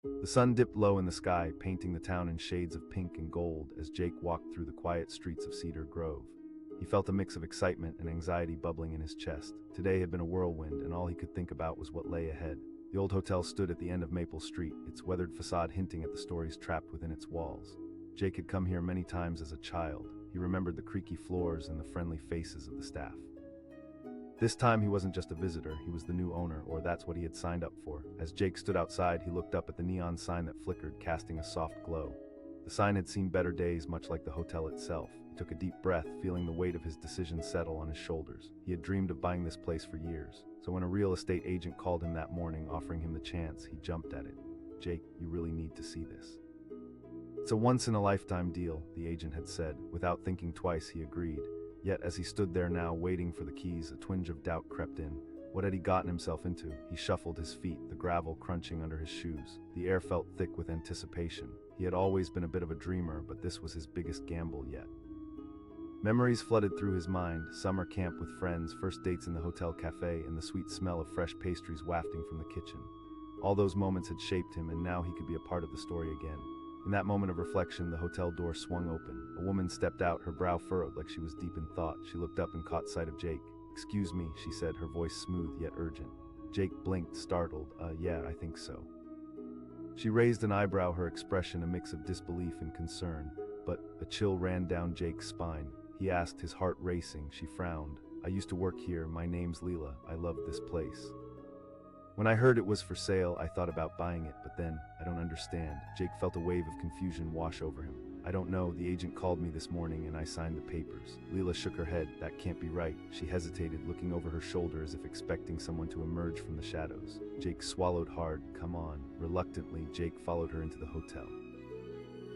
The sun dipped low in the sky, painting the town in shades of pink and gold as Jake walked through the quiet streets of Cedar Grove. He felt a mix of excitement and anxiety bubbling in his chest. Today had been a whirlwind, and all he could think about was what lay ahead. The old hotel stood at the end of Maple Street, its weathered facade hinting at the stories trapped within its walls. Jake had come here many times as a child. He remembered the creaky floors and the friendly faces of the staff. This time he wasn't just a visitor, he was the new owner, or that's what he had signed up for. As Jake stood outside, he looked up at the neon sign that flickered, casting a soft glow. The sign had seen better days, much like the hotel itself. He took a deep breath, feeling the weight of his decision settle on his shoulders. He had dreamed of buying this place for years, so when a real estate agent called him that morning, offering him the chance, he jumped at it. "Jake, you really need to see this." "It's a once-in-a-lifetime deal," the agent had said. Without thinking twice, he agreed. Yet as he stood there now, waiting for the keys, a twinge of doubt crept in. What had he gotten himself into? He shuffled his feet, the gravel crunching under his shoes. The air felt thick with anticipation. He had always been a bit of a dreamer, but this was his biggest gamble yet. Memories flooded through his mind: summer camp with friends, first dates in the hotel cafe, and the sweet smell of fresh pastries wafting from the kitchen. All those moments had shaped him, and now he could be a part of the story again. In that moment of reflection, the hotel door swung open. A woman stepped out, her brow furrowed like she was deep in thought. She looked up and caught sight of Jake. "Excuse me," she said, her voice smooth yet urgent. Jake blinked, startled. Yeah, I think so." She raised an eyebrow, her expression a mix of disbelief and concern, but a chill ran down Jake's spine. He asked, his heart racing. She frowned. "I used to work here. My name's Leela. I loved this place. When I heard it was for sale, I thought about buying it, but then, I don't understand." Jake felt a wave of confusion wash over him. "I don't know. The agent called me this morning and I signed the papers." Leela shook her head. "That can't be right." She hesitated, looking over her shoulder as if expecting someone to emerge from the shadows. Jake swallowed hard. "Come on." Reluctantly, Jake followed her into the hotel.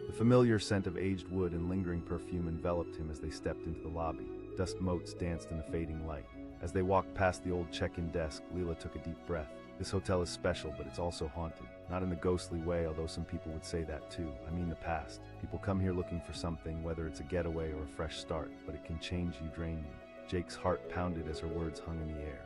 The familiar scent of aged wood and lingering perfume enveloped him as they stepped into the lobby. Dust motes danced in the fading light. As they walked past the old check-in desk, Leela took a deep breath. This hotel is special, but it's also haunted. Not in the ghostly way, although some people would say that too. I mean the past. People come here looking for something, whether it's a getaway or a fresh start, but it can change you, drain you. Jake's heart pounded as her words hung in the air.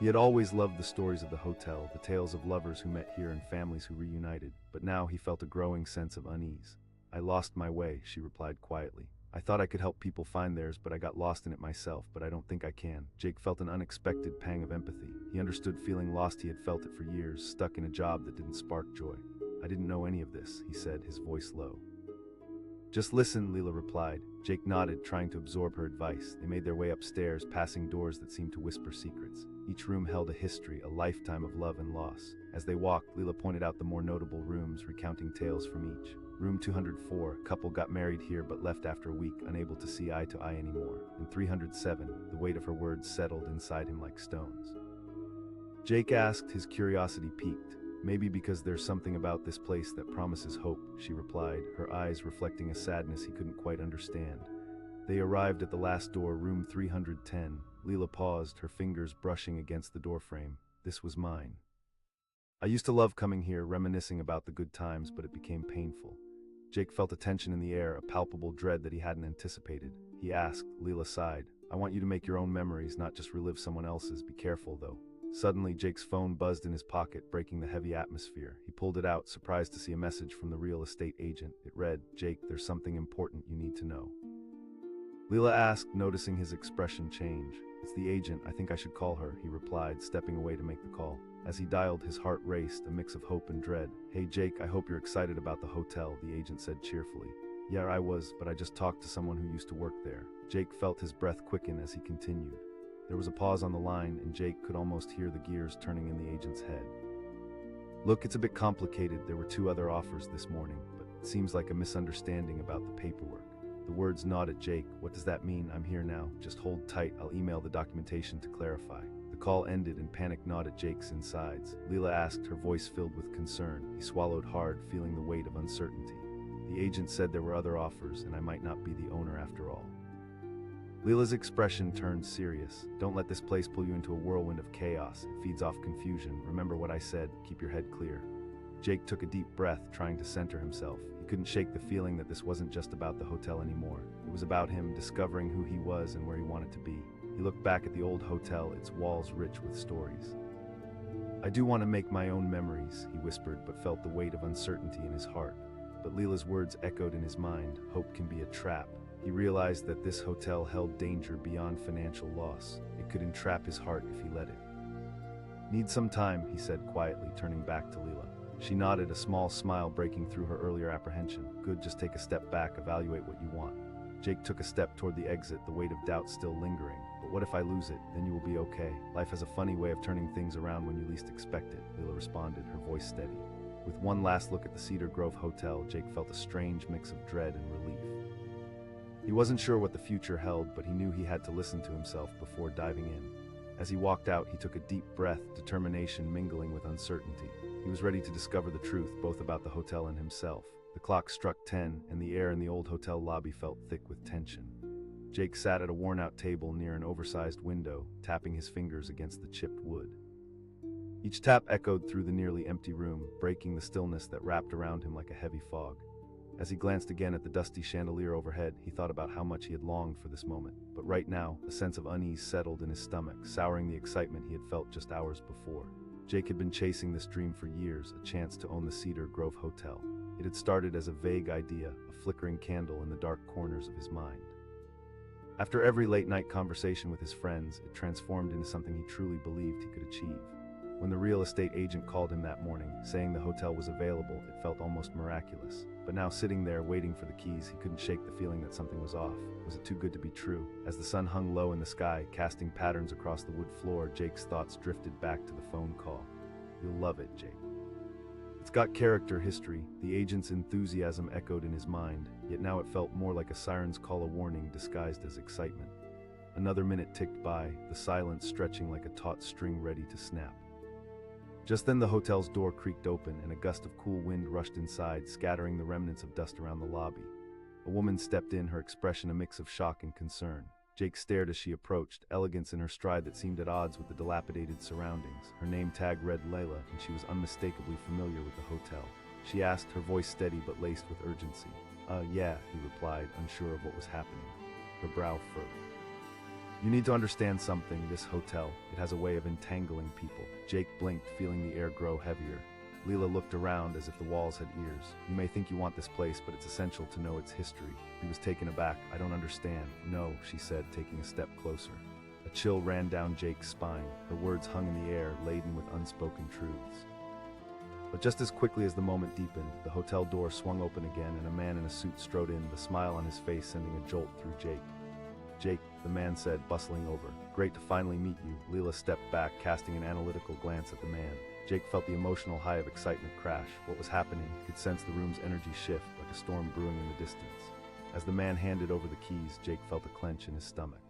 He had always loved the stories of the hotel, the tales of lovers who met here and families who reunited, but now he felt a growing sense of unease. "I lost my way," she replied quietly. "I thought I could help people find theirs, but I got lost in it myself, but I don't think I can." Jake felt an unexpected pang of empathy. He understood feeling lost. He had felt it for years, stuck in a job that didn't spark joy. "I didn't know any of this," he said, his voice low. "Just listen," Leela replied. Jake nodded, trying to absorb her advice. They made their way upstairs, passing doors that seemed to whisper secrets. Each room held a history, a lifetime of love and loss. As they walked, Leela pointed out the more notable rooms, recounting tales from each. Room 204, a couple got married here but left after a week, unable to see eye to eye anymore. And 307, the weight of her words settled inside him like stones. Jake asked, his curiosity piqued. "Maybe because there's something about this place that promises hope," she replied, her eyes reflecting a sadness he couldn't quite understand. They arrived at the last door, room 310. Leela paused, her fingers brushing against the doorframe. "This was mine. I used to love coming here, reminiscing about the good times, but it became painful." Jake felt a tension in the air, a palpable dread that he hadn't anticipated. He asked. Leela sighed. "I want you to make your own memories, not just relive someone else's. Be careful, though." Suddenly, Jake's phone buzzed in his pocket, breaking the heavy atmosphere. He pulled it out, surprised to see a message from the real estate agent. It read, "Jake, there's something important you need to know." Leela asked, noticing his expression change. "It's the agent. I think I should call her," he replied, stepping away to make the call. As he dialed, his heart raced, a mix of hope and dread. "Hey Jake, I hope you're excited about the hotel," the agent said cheerfully. "Yeah, I was, but I just talked to someone who used to work there." Jake felt his breath quicken as he continued. There was a pause on the line, and Jake could almost hear the gears turning in the agent's head. "Look, it's a bit complicated. There were 2 other offers this morning, but it seems like a misunderstanding about the paperwork." The words gnawed at Jake. "What does that mean? I'm here now. Just hold tight. I'll email the documentation to clarify." The call ended and panic gnawed at Jake's insides. Leela asked, her voice filled with concern. He swallowed hard, feeling the weight of uncertainty. "The agent said there were other offers, and I might not be the owner after all." Leela's expression turned serious. "Don't let this place pull you into a whirlwind of chaos. It feeds off confusion. Remember what I said. Keep your head clear." Jake took a deep breath, trying to center himself. He couldn't shake the feeling that this wasn't just about the hotel anymore. It was about him, discovering who he was and where he wanted to be. He looked back at the old hotel, its walls rich with stories. I do want to make my own memories, he whispered, but felt the weight of uncertainty in his heart. But Leela's words echoed in his mind. Hope can be a trap. He realized that this hotel held danger beyond financial loss. It could entrap his heart if he let it. Need some time, he said quietly, turning back to Leela. She nodded, a small smile breaking through her earlier apprehension. Good, just take a step back, evaluate what you want. Jake took a step toward the exit, the weight of doubt still lingering. But what if I lose it? Then you will be okay. Life has a funny way of turning things around when you least expect it, Leela responded, her voice steady. With one last look at the Cedar Grove Hotel, Jake felt a strange mix of dread and relief. He wasn't sure what the future held, but he knew he had to listen to himself before diving in. As he walked out, he took a deep breath, determination mingling with uncertainty. He was ready to discover the truth, both about the hotel and himself. The clock struck 10, and the air in the old hotel lobby felt thick with tension. Jake sat at a worn-out table near an oversized window, tapping his fingers against the chipped wood. Each tap echoed through the nearly empty room, breaking the stillness that wrapped around him like a heavy fog. As he glanced again at the dusty chandelier overhead, he thought about how much he had longed for this moment. But right now, a sense of unease settled in his stomach, souring the excitement he had felt just hours before. Jake had been chasing this dream for years, a chance to own the Cedar Grove Hotel. It had started as a vague idea, a flickering candle in the dark corners of his mind. After every late-night conversation with his friends, it transformed into something he truly believed he could achieve. When the real estate agent called him that morning, saying the hotel was available, it felt almost miraculous. But now sitting there, waiting for the keys, he couldn't shake the feeling that something was off. Was it too good to be true? As the sun hung low in the sky, casting patterns across the wood floor, Jake's thoughts drifted back to the phone call. You'll love it, Jake. It's got character, history. The agent's enthusiasm echoed in his mind, yet now it felt more like a siren's call, a warning disguised as excitement. Another minute ticked by, the silence stretching like a taut string ready to snap. Just then the hotel's door creaked open and a gust of cool wind rushed inside, scattering the remnants of dust around the lobby. A woman stepped in, her expression a mix of shock and concern. Jake stared as she approached, elegance in her stride that seemed at odds with the dilapidated surroundings. Her name tag read Layla, and she was unmistakably familiar with the hotel. She asked, her voice steady but laced with urgency. Yeah, he replied, unsure of what was happening. Her brow furrowed. You need to understand something, this hotel, it has a way of entangling people. Jake blinked, feeling the air grow heavier. Leela looked around as if the walls had ears. You may think you want this place, but it's essential to know its history. He was taken aback. I don't understand. No, she said, taking a step closer. A chill ran down Jake's spine. Her words hung in the air, laden with unspoken truths. But just as quickly as the moment deepened, the hotel door swung open again and a man in a suit strode in, the smile on his face sending a jolt through Jake. Jake, the man said, bustling over. Great to finally meet you. Leela stepped back, casting an analytical glance at the man. Jake felt the emotional high of excitement crash. What was happening? He could sense the room's energy shift, like a storm brewing in the distance. As the man handed over the keys, Jake felt a clench in his stomach.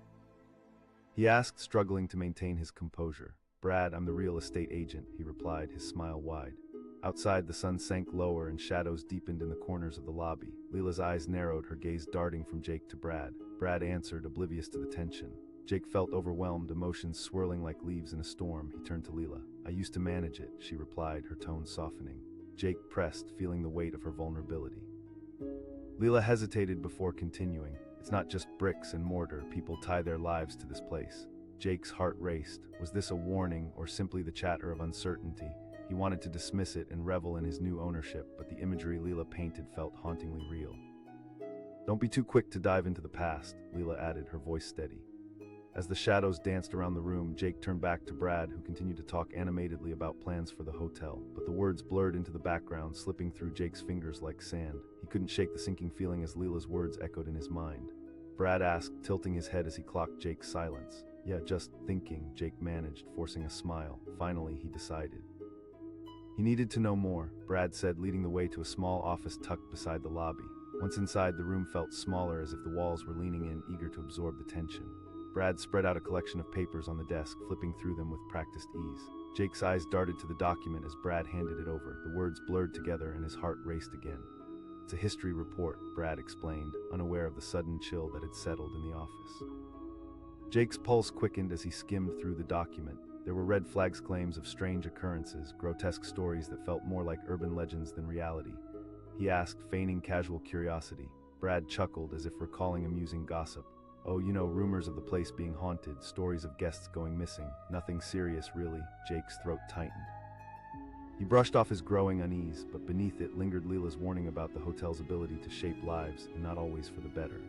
He asked, struggling to maintain his composure. Brad, I'm the real estate agent, he replied, his smile wide. Outside, the sun sank lower and shadows deepened in the corners of the lobby. Leela's eyes narrowed, her gaze darting from Jake to Brad. Brad answered, oblivious to the tension. Jake felt overwhelmed, emotions swirling like leaves in a storm. He turned to Leela. I used to manage it, she replied, her tone softening. Jake pressed, feeling the weight of her vulnerability. Leela hesitated before continuing. It's not just bricks and mortar. People tie their lives to this place. Jake's heart raced. Was this a warning or simply the chatter of uncertainty? He wanted to dismiss it and revel in his new ownership, but the imagery Leela painted felt hauntingly real. Don't be too quick to dive into the past, Leela added, her voice steady. As the shadows danced around the room, Jake turned back to Brad, who continued to talk animatedly about plans for the hotel, but the words blurred into the background, slipping through Jake's fingers like sand. He couldn't shake the sinking feeling as Leela's words echoed in his mind. Brad asked, tilting his head as he clocked Jake's silence. Yeah, just thinking, Jake managed, forcing a smile. Finally, he decided. He needed to know more, Brad said, leading the way to a small office tucked beside the lobby. Once inside, the room felt smaller, as if the walls were leaning in, eager to absorb the tension. Brad spread out a collection of papers on the desk, flipping through them with practiced ease. Jake's eyes darted to the document as Brad handed it over. The words blurred together and his heart raced again. It's a history report, Brad explained, unaware of the sudden chill that had settled in the office. Jake's pulse quickened as he skimmed through the document. There were red flags, claims of strange occurrences, grotesque stories that felt more like urban legends than reality. He asked, feigning casual curiosity. Brad chuckled as if recalling amusing gossip. Oh, you know, rumors of the place being haunted, stories of guests going missing. Nothing serious, really. Jake's throat tightened. He brushed off his growing unease, but beneath it lingered Leela's warning about the hotel's ability to shape lives, and not always for the better.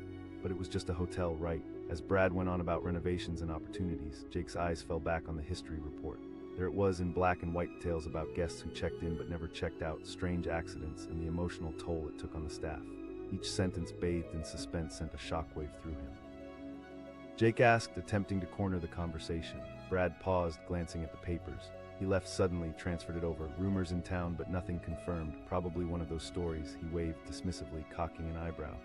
But it was just a hotel, right? As Brad went on about renovations and opportunities, Jake's eyes fell back on the history report. There it was in black and white tales about guests who checked in but never checked out, strange accidents, and the emotional toll it took on the staff. Each sentence bathed in suspense sent a shockwave through him. Jake asked, attempting to corner the conversation. Brad paused, glancing at the papers. He left suddenly, transferred it over. Rumors in town, but nothing confirmed. Probably one of those stories, he waved dismissively, cocking an eyebrow.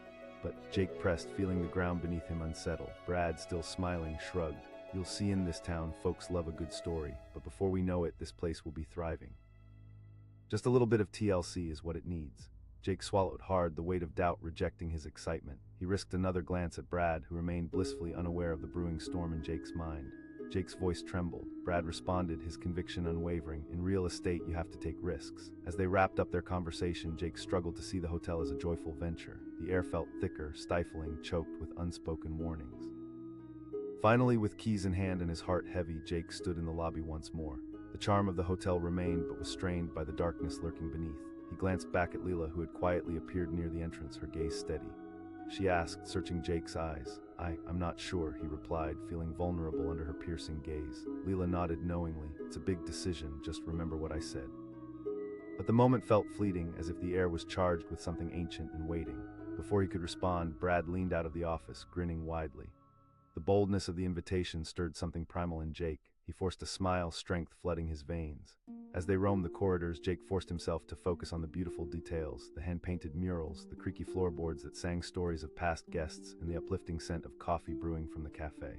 But Jake pressed, feeling the ground beneath him unsettle. Brad, still smiling, shrugged. You'll see in this town, folks love a good story, but before we know it, this place will be thriving. Just a little bit of TLC is what it needs. Jake swallowed hard, the weight of doubt rejecting his excitement. He risked another glance at Brad, who remained blissfully unaware of the brewing storm in Jake's mind. Jake's voice trembled. Brad responded, his conviction unwavering. In real estate, you have to take risks. As they wrapped up their conversation, Jake struggled to see the hotel as a joyful venture. The air felt thicker, stifling, choked with unspoken warnings. Finally, with keys in hand and his heart heavy, Jake stood in the lobby once more. The charm of the hotel remained, but was strained by the darkness lurking beneath. He glanced back at Leela, who had quietly appeared near the entrance, her gaze steady. She asked, searching Jake's eyes. I'm not sure, he replied, feeling vulnerable under her piercing gaze. Leela nodded knowingly. It's a big decision, just remember what I said. But the moment felt fleeting, as if the air was charged with something ancient and waiting. Before he could respond, Brad leaned out of the office, grinning widely. The boldness of the invitation stirred something primal in Jake. He forced a smile, strength flooding his veins. As they roamed the corridors, Jake forced himself to focus on the beautiful details, the hand-painted murals, the creaky floorboards that sang stories of past guests, and the uplifting scent of coffee brewing from the cafe.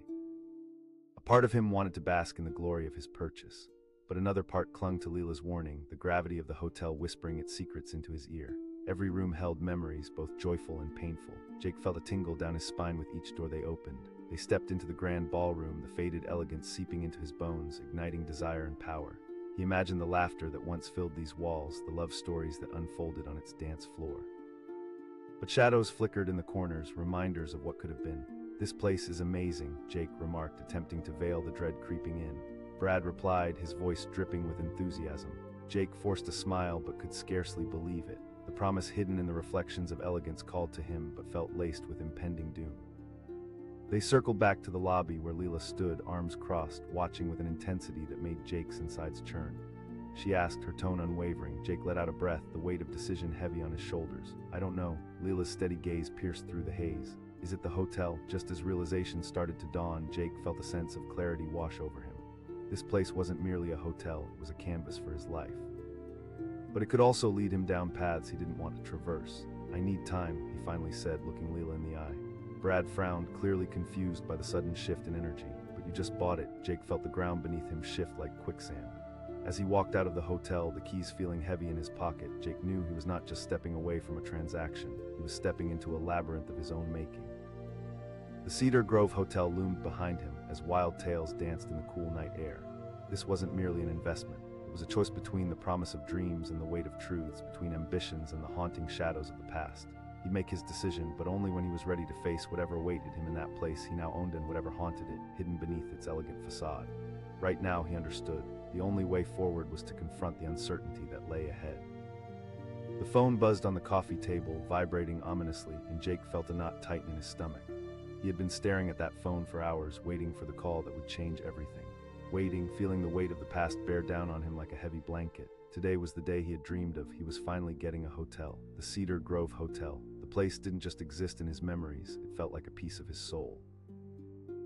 A part of him wanted to bask in the glory of his purchase, but another part clung to Leela's warning, the gravity of the hotel whispering its secrets into his ear. Every room held memories, both joyful and painful. Jake felt a tingle down his spine with each door they opened. They stepped into the grand ballroom, the faded elegance seeping into his bones, igniting desire and power. He imagined the laughter that once filled these walls, the love stories that unfolded on its dance floor. But shadows flickered in the corners, reminders of what could have been. This place is amazing, Jake remarked, attempting to veil the dread creeping in. Brad replied, his voice dripping with enthusiasm. Jake forced a smile but could scarcely believe it. The promise hidden in the reflections of elegance called to him but felt laced with impending doom. They circled back to the lobby where Leela stood, arms crossed, watching with an intensity that made Jake's insides churn. She asked, her tone unwavering. Jake let out a breath, the weight of decision heavy on his shoulders. I don't know. Leela's steady gaze pierced through the haze. Is it the hotel? Just as realization started to dawn, Jake felt a sense of clarity wash over him. This place wasn't merely a hotel, it was a canvas for his life. But it could also lead him down paths he didn't want to traverse. I need time, he finally said, looking Leela in the eye. Brad frowned, clearly confused by the sudden shift in energy. But you just bought it. Jake felt the ground beneath him shift like quicksand. As he walked out of the hotel, the keys feeling heavy in his pocket, Jake knew he was not just stepping away from a transaction. He was stepping into a labyrinth of his own making. The Cedar Grove Hotel loomed behind him as wild tales danced in the cool night air. This wasn't merely an investment. It was a choice between the promise of dreams and the weight of truths, between ambitions and the haunting shadows of the past. He'd make his decision, but only when he was ready to face whatever awaited him in that place he now owned and whatever haunted it, hidden beneath its elegant facade. Right now, he understood. The only way forward was to confront the uncertainty that lay ahead. The phone buzzed on the coffee table, vibrating ominously, and Jake felt a knot tighten in his stomach. He had been staring at that phone for hours, waiting for the call that would change everything. Waiting, feeling the weight of the past bear down on him like a heavy blanket. Today was the day he had dreamed of. He was finally getting a hotel. The Cedar Grove Hotel. The place didn't just exist in his memories, it felt like a piece of his soul.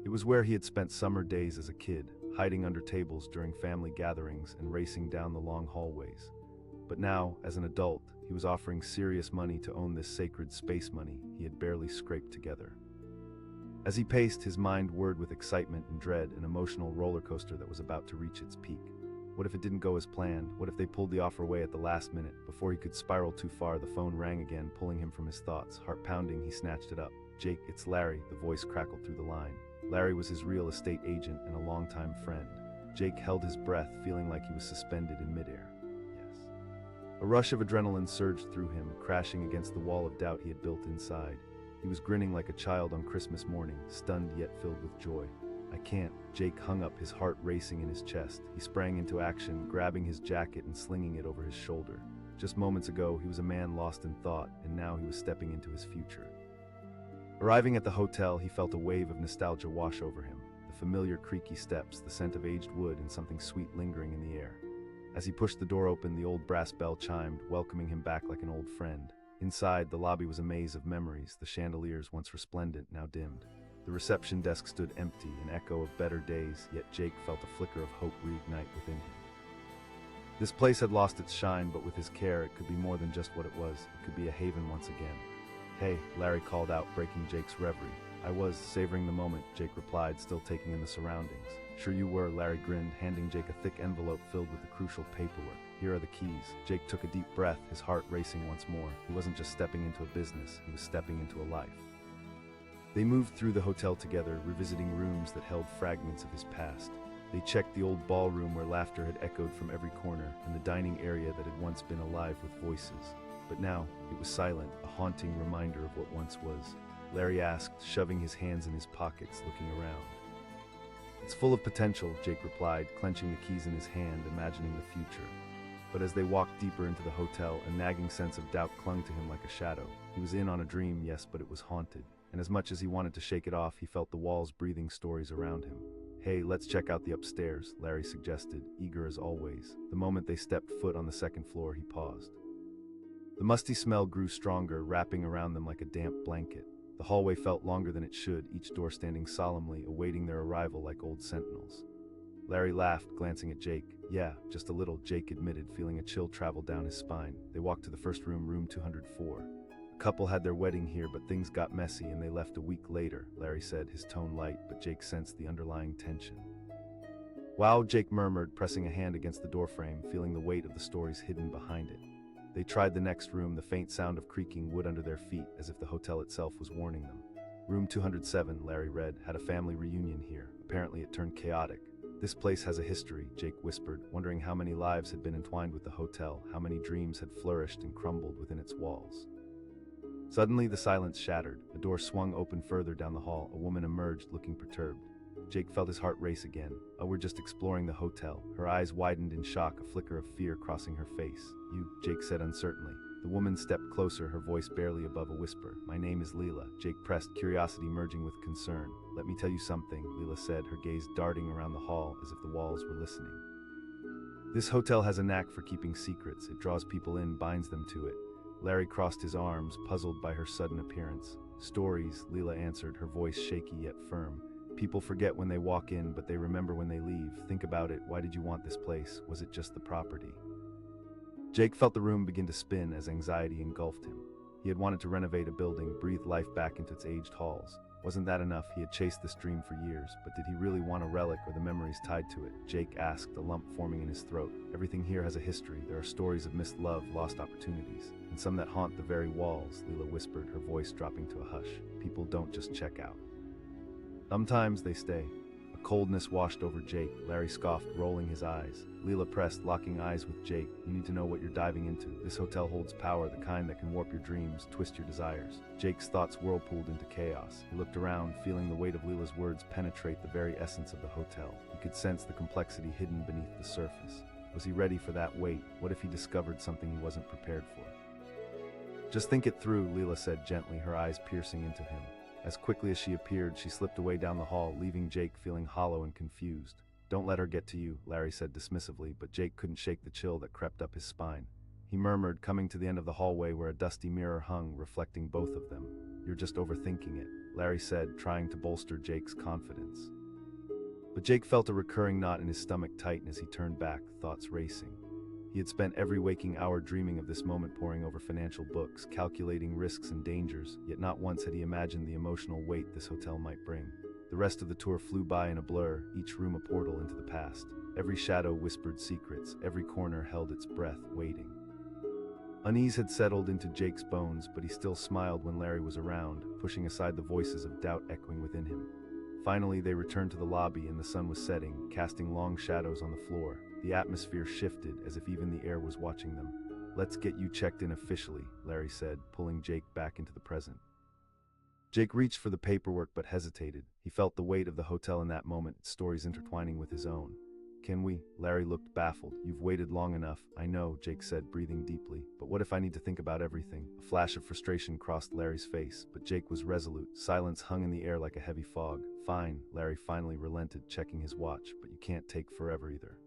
It was where he had spent summer days as a kid, hiding under tables during family gatherings and racing down the long hallways. But now, as an adult, he was offering serious money to own this sacred space money he had barely scraped together. As he paced, his mind whirred with excitement and dread, an emotional roller coaster that was about to reach its peak. What if it didn't go as planned? What if they pulled the offer away at the last minute? Before he could spiral too far, the phone rang again, pulling him from his thoughts. Heart pounding, he snatched it up. Jake, it's Larry, the voice crackled through the line. Larry was his real estate agent and a longtime friend. Jake held his breath, feeling like he was suspended in midair. Yes. A rush of adrenaline surged through him, crashing against the wall of doubt he had built inside. He was grinning like a child on Christmas morning, stunned yet filled with joy. I can't. Jake hung up, his heart racing in his chest. He sprang into action, grabbing his jacket and slinging it over his shoulder. Just moments ago, he was a man lost in thought, and now he was stepping into his future. Arriving at the hotel, he felt a wave of nostalgia wash over him. The familiar creaky steps, the scent of aged wood, and something sweet lingering in the air. As he pushed the door open, the old brass bell chimed, welcoming him back like an old friend. Inside, the lobby was a maze of memories, the chandeliers once resplendent, now dimmed. The reception desk stood empty, an echo of better days, yet Jake felt a flicker of hope reignite within him. This place had lost its shine, but with his care, it could be more than just what it was. It could be a haven once again. "Hey," Larry called out, breaking Jake's reverie. "I was savoring the moment," Jake replied, still taking in the surroundings. "Sure you were," Larry grinned, handing Jake a thick envelope filled with the crucial paperwork. "Here are the keys." Jake took a deep breath, his heart racing once more. He wasn't just stepping into a business, he was stepping into a life. They moved through the hotel together, revisiting rooms that held fragments of his past. They checked the old ballroom where laughter had echoed from every corner, and the dining area that had once been alive with voices. But now, it was silent, a haunting reminder of what once was. Larry asked, shoving his hands in his pockets, looking around. "It's full of potential," Jake replied, clenching the keys in his hand, imagining the future. But as they walked deeper into the hotel, a nagging sense of doubt clung to him like a shadow. He was in on a dream, yes, but it was haunted. And as much as he wanted to shake it off, he felt the walls breathing stories around him. "Hey, let's check out the upstairs," Larry suggested, eager as always. The moment they stepped foot on the second floor, he paused. The musty smell grew stronger, wrapping around them like a damp blanket. The hallway felt longer than it should, each door standing solemnly, awaiting their arrival like old sentinels. Larry laughed, glancing at Jake. "Yeah, just a little," Jake admitted, feeling a chill travel down his spine. They walked to the first room, room 204. "The couple had their wedding here, but things got messy and they left a week later," Larry said, his tone light, but Jake sensed the underlying tension. "Wow," Jake murmured, pressing a hand against the doorframe, feeling the weight of the stories hidden behind it. They tried the next room, the faint sound of creaking wood under their feet, as if the hotel itself was warning them. "Room 207, Larry read, "had a family reunion here. Apparently it turned chaotic. This place has a history," Jake whispered, wondering how many lives had been entwined with the hotel, how many dreams had flourished and crumbled within its walls. Suddenly, the silence shattered. A door swung open further down the hall. A woman emerged, looking perturbed. Jake felt his heart race again. "Oh, we're just exploring the hotel." Her eyes widened in shock, a flicker of fear crossing her face. "You," Jake said uncertainly. The woman stepped closer, her voice barely above a whisper. "My name is Leela." Jake pressed, curiosity merging with concern. "Let me tell you something," Leela said, her gaze darting around the hall as if the walls were listening. "This hotel has a knack for keeping secrets. It draws people in, binds them to it." Larry crossed his arms, puzzled by her sudden appearance. "Stories," Leela answered, her voice shaky yet firm. "People forget when they walk in, but they remember when they leave. Think about it. Why did you want this place? Was it just the property?" Jake felt the room begin to spin as anxiety engulfed him. He had wanted to renovate a building, breathe life back into its aged halls. Wasn't that enough? He had chased this dream for years, but did he really want a relic or the memories tied to it? Jake asked, a lump forming in his throat. "Everything here has a history. There are stories of missed love, lost opportunities, and some that haunt the very walls," Leela whispered, her voice dropping to a hush. "People don't just check out. Sometimes they stay." A coldness washed over Jake. Larry scoffed, rolling his eyes. Leela pressed, locking eyes with Jake. "You need to know what you're diving into. This hotel holds power, the kind that can warp your dreams, twist your desires." Jake's thoughts whirlpooled into chaos. He looked around, feeling the weight of Leela's words penetrate the very essence of the hotel. He could sense the complexity hidden beneath the surface. Was he ready for that weight? What if he discovered something he wasn't prepared for? "Just think it through," Leela said gently, her eyes piercing into him. As quickly as she appeared, she slipped away down the hall, leaving Jake feeling hollow and confused. "Don't let her get to you," Larry said dismissively, but Jake couldn't shake the chill that crept up his spine. He murmured, coming to the end of the hallway where a dusty mirror hung, reflecting both of them. "You're just overthinking it," Larry said, trying to bolster Jake's confidence. But Jake felt a recurring knot in his stomach tighten as he turned back, thoughts racing. He had spent every waking hour dreaming of this moment, poring over financial books, calculating risks and dangers, yet not once had he imagined the emotional weight this hotel might bring. The rest of the tour flew by in a blur, each room a portal into the past. Every shadow whispered secrets, every corner held its breath, waiting. Unease had settled into Jake's bones, but he still smiled when Larry was around, pushing aside the voices of doubt echoing within him. Finally, they returned to the lobby and the sun was setting, casting long shadows on the floor. The atmosphere shifted, as if even the air was watching them. "Let's get you checked in officially," Larry said, pulling Jake back into the present. Jake reached for the paperwork but hesitated. He felt the weight of the hotel in that moment, its stories intertwining with his own. Can we? Larry looked baffled. You've waited long enough. I know, Jake said, breathing deeply. But what if I need to think about everything? A flash of frustration crossed Larry's face, but Jake was resolute. Silence hung in the air like a heavy fog. Fine, Larry finally relented, checking his watch, but you can't take forever either.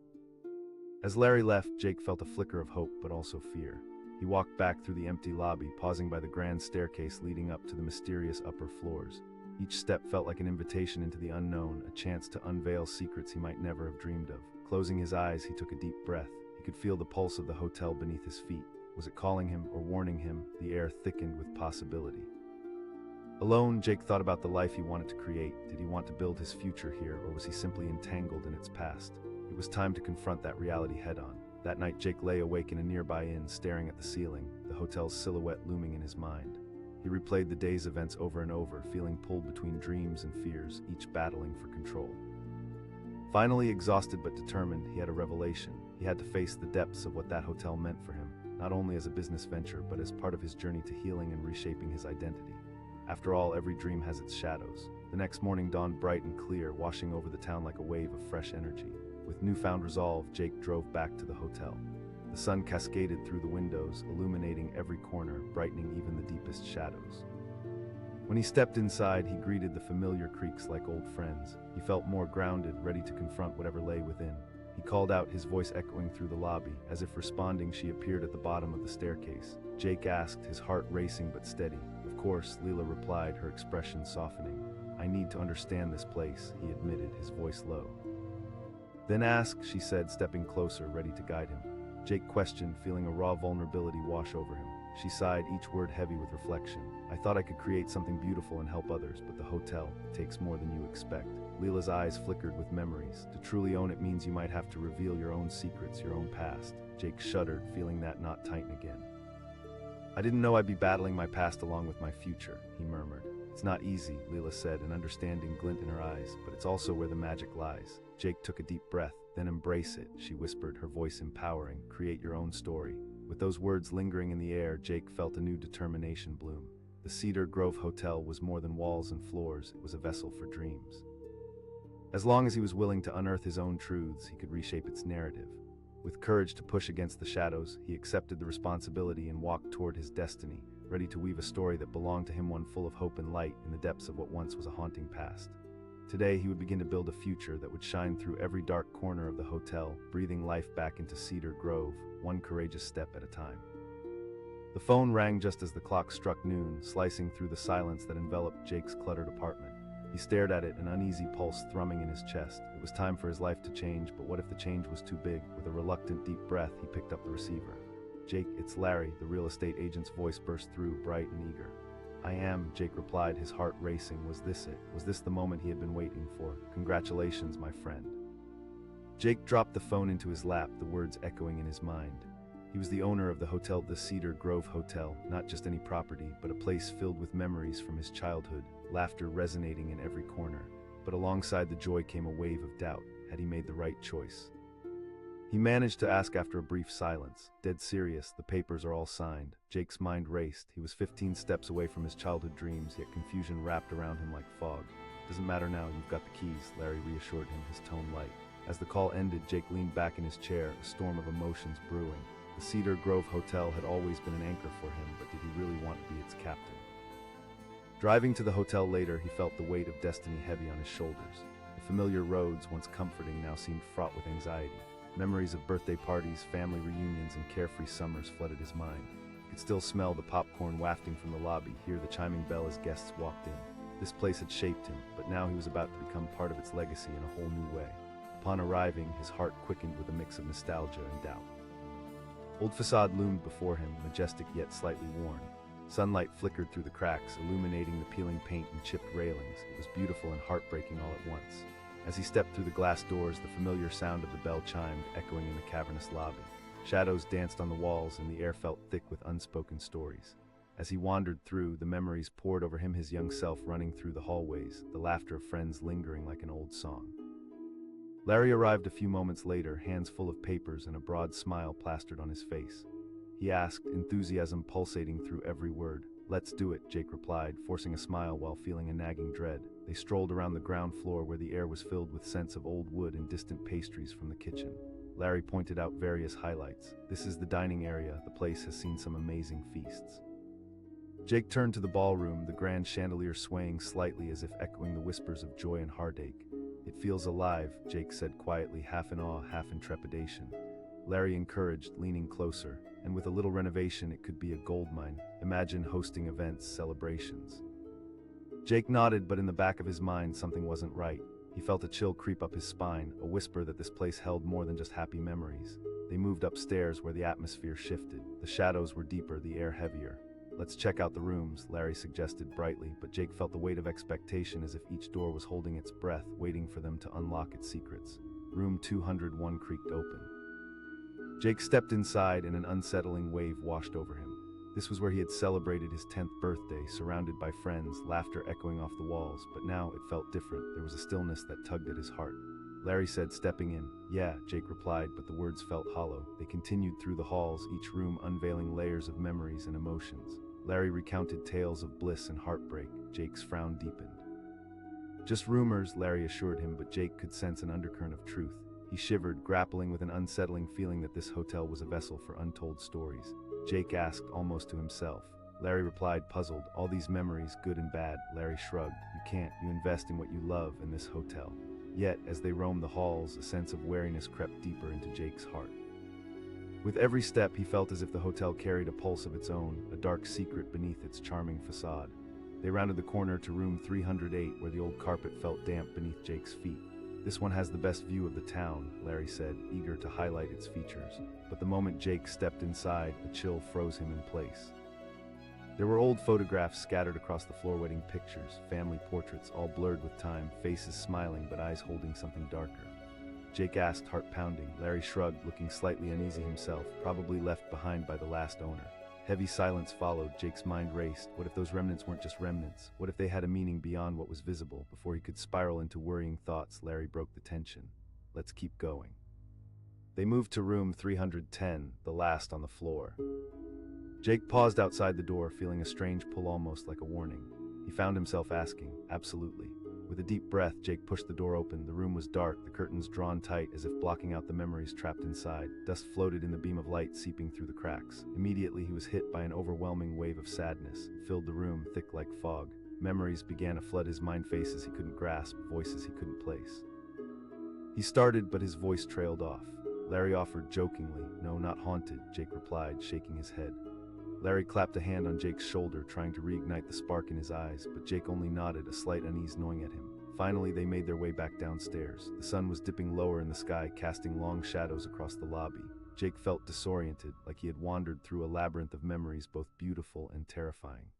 As Larry left, Jake felt a flicker of hope, but also fear. He walked back through the empty lobby, pausing by the grand staircase leading up to the mysterious upper floors. Each step felt like an invitation into the unknown, a chance to unveil secrets he might never have dreamed of. Closing his eyes, he took a deep breath. He could feel the pulse of the hotel beneath his feet. Was it calling him or warning him? The air thickened with possibility. Alone, Jake thought about the life he wanted to create. Did he want to build his future here, or was he simply entangled in its past? It was time to confront that reality head-on. That night, Jake lay awake in a nearby inn, staring at the ceiling, the hotel's silhouette looming in his mind. He replayed the day's events over and over, feeling pulled between dreams and fears, each battling for control. Finally, exhausted but determined, he had a revelation. He had to face the depths of what that hotel meant for him, not only as a business venture, but as part of his journey to healing and reshaping his identity. After all, every dream has its shadows. The next morning dawned bright and clear, washing over the town like a wave of fresh energy. With newfound resolve, Jake drove back to the hotel. The sun cascaded through the windows, illuminating every corner, brightening even the deepest shadows. When he stepped inside, he greeted the familiar creaks like old friends. He felt more grounded, ready to confront whatever lay within. He called out, his voice echoing through the lobby. As if responding, she appeared at the bottom of the staircase. Jake asked, his heart racing but steady. Of course, Leela replied, her expression softening. I need to understand this place, he admitted, his voice low. Then ask, she said, stepping closer, ready to guide him. Jake questioned, feeling a raw vulnerability wash over him. She sighed, each word heavy with reflection. I thought I could create something beautiful and help others, but the hotel takes more than you expect. Leela's eyes flickered with memories. To truly own it means you might have to reveal your own secrets, your own past. Jake shuddered, feeling that knot tighten again. I didn't know I'd be battling my past along with my future, he murmured. It's not easy, Leela said, an understanding glint in her eyes, but it's also where the magic lies. Jake took a deep breath. Then embrace it, she whispered, her voice empowering. Create your own story. With those words lingering in the air, Jake felt a new determination bloom. The Cedar Grove Hotel was more than walls and floors, it was a vessel for dreams. As long as he was willing to unearth his own truths, he could reshape its narrative. With courage to push against the shadows, he accepted the responsibility and walked toward his destiny, ready to weave a story that belonged to him, one full of hope and light in the depths of what once was a haunting past. Today, he would begin to build a future that would shine through every dark corner of the hotel, breathing life back into Cedar Grove, one courageous step at a time. The phone rang just as the clock struck noon, slicing through the silence that enveloped Jake's cluttered apartment. He stared at it, an uneasy pulse thrumming in his chest. It was time for his life to change, but what if the change was too big? With a reluctant, deep breath, he picked up the receiver. Jake, it's Larry, the real estate agent's voice burst through, bright and eager. I am, Jake replied, his heart racing. Was this it? Was this the moment he had been waiting for? Congratulations, my friend. Jake dropped the phone into his lap, the words echoing in his mind. He was the owner of the Cedar Grove Hotel, not just any property, but a place filled with memories from his childhood, laughter resonating in every corner. But alongside the joy came a wave of doubt. Had he made the right choice? He managed to ask after a brief silence. Dead serious, the papers are all signed. Jake's mind raced. He was 15 steps away from his childhood dreams, yet confusion wrapped around him like fog. Doesn't matter now, you've got the keys, Larry reassured him, his tone light. As the call ended, Jake leaned back in his chair, a storm of emotions brewing. The Cedar Grove Hotel had always been an anchor for him, but did he really want to be its captain? Driving to the hotel later, he felt the weight of destiny heavy on his shoulders. The familiar roads, once comforting, now seemed fraught with anxiety. Memories of birthday parties, family reunions, and carefree summers flooded his mind. He could still smell the popcorn wafting from the lobby, hear the chiming bell as guests walked in. This place had shaped him, but now he was about to become part of its legacy in a whole new way. Upon arriving, his heart quickened with a mix of nostalgia and doubt. Old facade loomed before him, majestic yet slightly worn. Sunlight flickered through the cracks, illuminating the peeling paint and chipped railings. It was beautiful and heartbreaking all at once. As he stepped through the glass doors, the familiar sound of the bell chimed, echoing in the cavernous lobby. Shadows danced on the walls, and the air felt thick with unspoken stories. As he wandered through, the memories poured over him, his young self running through the hallways, the laughter of friends lingering like an old song. Larry arrived a few moments later, hands full of papers and a broad smile plastered on his face. He asked, enthusiasm pulsating through every word, Let's do it, Jake replied, forcing a smile while feeling a nagging dread. They strolled around the ground floor where the air was filled with scents of old wood and distant pastries from the kitchen. Larry pointed out various highlights. This is the dining area. The place has seen some amazing feasts. Jake turned to the ballroom, the grand chandelier swaying slightly as if echoing the whispers of joy and heartache. It feels alive, Jake said quietly, half in awe, half in trepidation. Larry encouraged, leaning closer, and with a little renovation it could be a goldmine. Imagine hosting events, celebrations. Jake nodded, but in the back of his mind something wasn't right. He felt a chill creep up his spine, a whisper that this place held more than just happy memories. They moved upstairs where the atmosphere shifted. The shadows were deeper, the air heavier. Let's check out the rooms, Larry suggested brightly, but Jake felt the weight of expectation as if each door was holding its breath, waiting for them to unlock its secrets. Room 201 creaked open. Jake stepped inside and an unsettling wave washed over him. This was where he had celebrated his 10th birthday, surrounded by friends, laughter echoing off the walls, but now it felt different. There was a stillness that tugged at his heart. Larry said, stepping in. Yeah, Jake replied, but the words felt hollow. They continued through the halls, each room unveiling layers of memories and emotions. Larry recounted tales of bliss and heartbreak. Jake's frown deepened. Just rumors, Larry assured him, but Jake could sense an undercurrent of truth. He shivered, grappling with an unsettling feeling that this hotel was a vessel for untold stories. Jake asked, almost to himself. Larry replied, puzzled. All these memories, good and bad. Larry shrugged. You can't. You invest in what you love in this hotel. Yet, as they roamed the halls, a sense of wariness crept deeper into Jake's heart. With every step, he felt as if the hotel carried a pulse of its own, a dark secret beneath its charming facade. They rounded the corner to room 308, where the old carpet felt damp beneath Jake's feet. This one has the best view of the town, Larry said, eager to highlight its features. But the moment Jake stepped inside, a chill froze him in place. There were old photographs scattered across the floor, wedding pictures, family portraits, all blurred with time, faces smiling but eyes holding something darker. Jake asked, heart pounding. Larry shrugged, looking slightly uneasy himself, probably left behind by the last owner. Heavy silence followed. Jake's mind raced. What if those remnants weren't just remnants? What if they had a meaning beyond what was visible? Before he could spiral into worrying thoughts, Larry broke the tension. Let's keep going. They moved to room 310, the last on the floor. Jake paused outside the door, feeling a strange pull, almost like a warning. He found himself asking, absolutely. With a deep breath, Jake pushed the door open. The room was dark, the curtains drawn tight as if blocking out the memories trapped inside. Dust floated in the beam of light seeping through the cracks. Immediately, he was hit by an overwhelming wave of sadness. It filled the room, thick like fog. Memories began to flood his mind, faces he couldn't grasp, voices he couldn't place. He started, but his voice trailed off. Larry offered jokingly, no, not haunted, Jake replied, shaking his head. Larry clapped a hand on Jake's shoulder, trying to reignite the spark in his eyes, but Jake only nodded, a slight unease gnawing at him. Finally, they made their way back downstairs. The sun was dipping lower in the sky, casting long shadows across the lobby. Jake felt disoriented, like he had wandered through a labyrinth of memories, both beautiful and terrifying.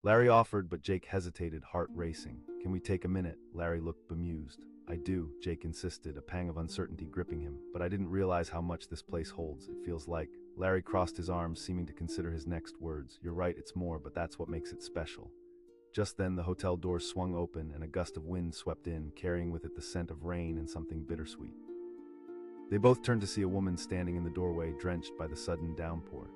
Larry offered, but Jake hesitated, heart racing. Can we take a minute? Larry looked bemused. I do, Jake insisted, a pang of uncertainty gripping him. But I didn't realize how much this place holds. It feels like... Larry crossed his arms, seeming to consider his next words. You're right, it's more, but that's what makes it special. Just then, the hotel doors swung open and a gust of wind swept in, carrying with it the scent of rain and something bittersweet. They both turned to see a woman standing in the doorway, drenched by the sudden downpour.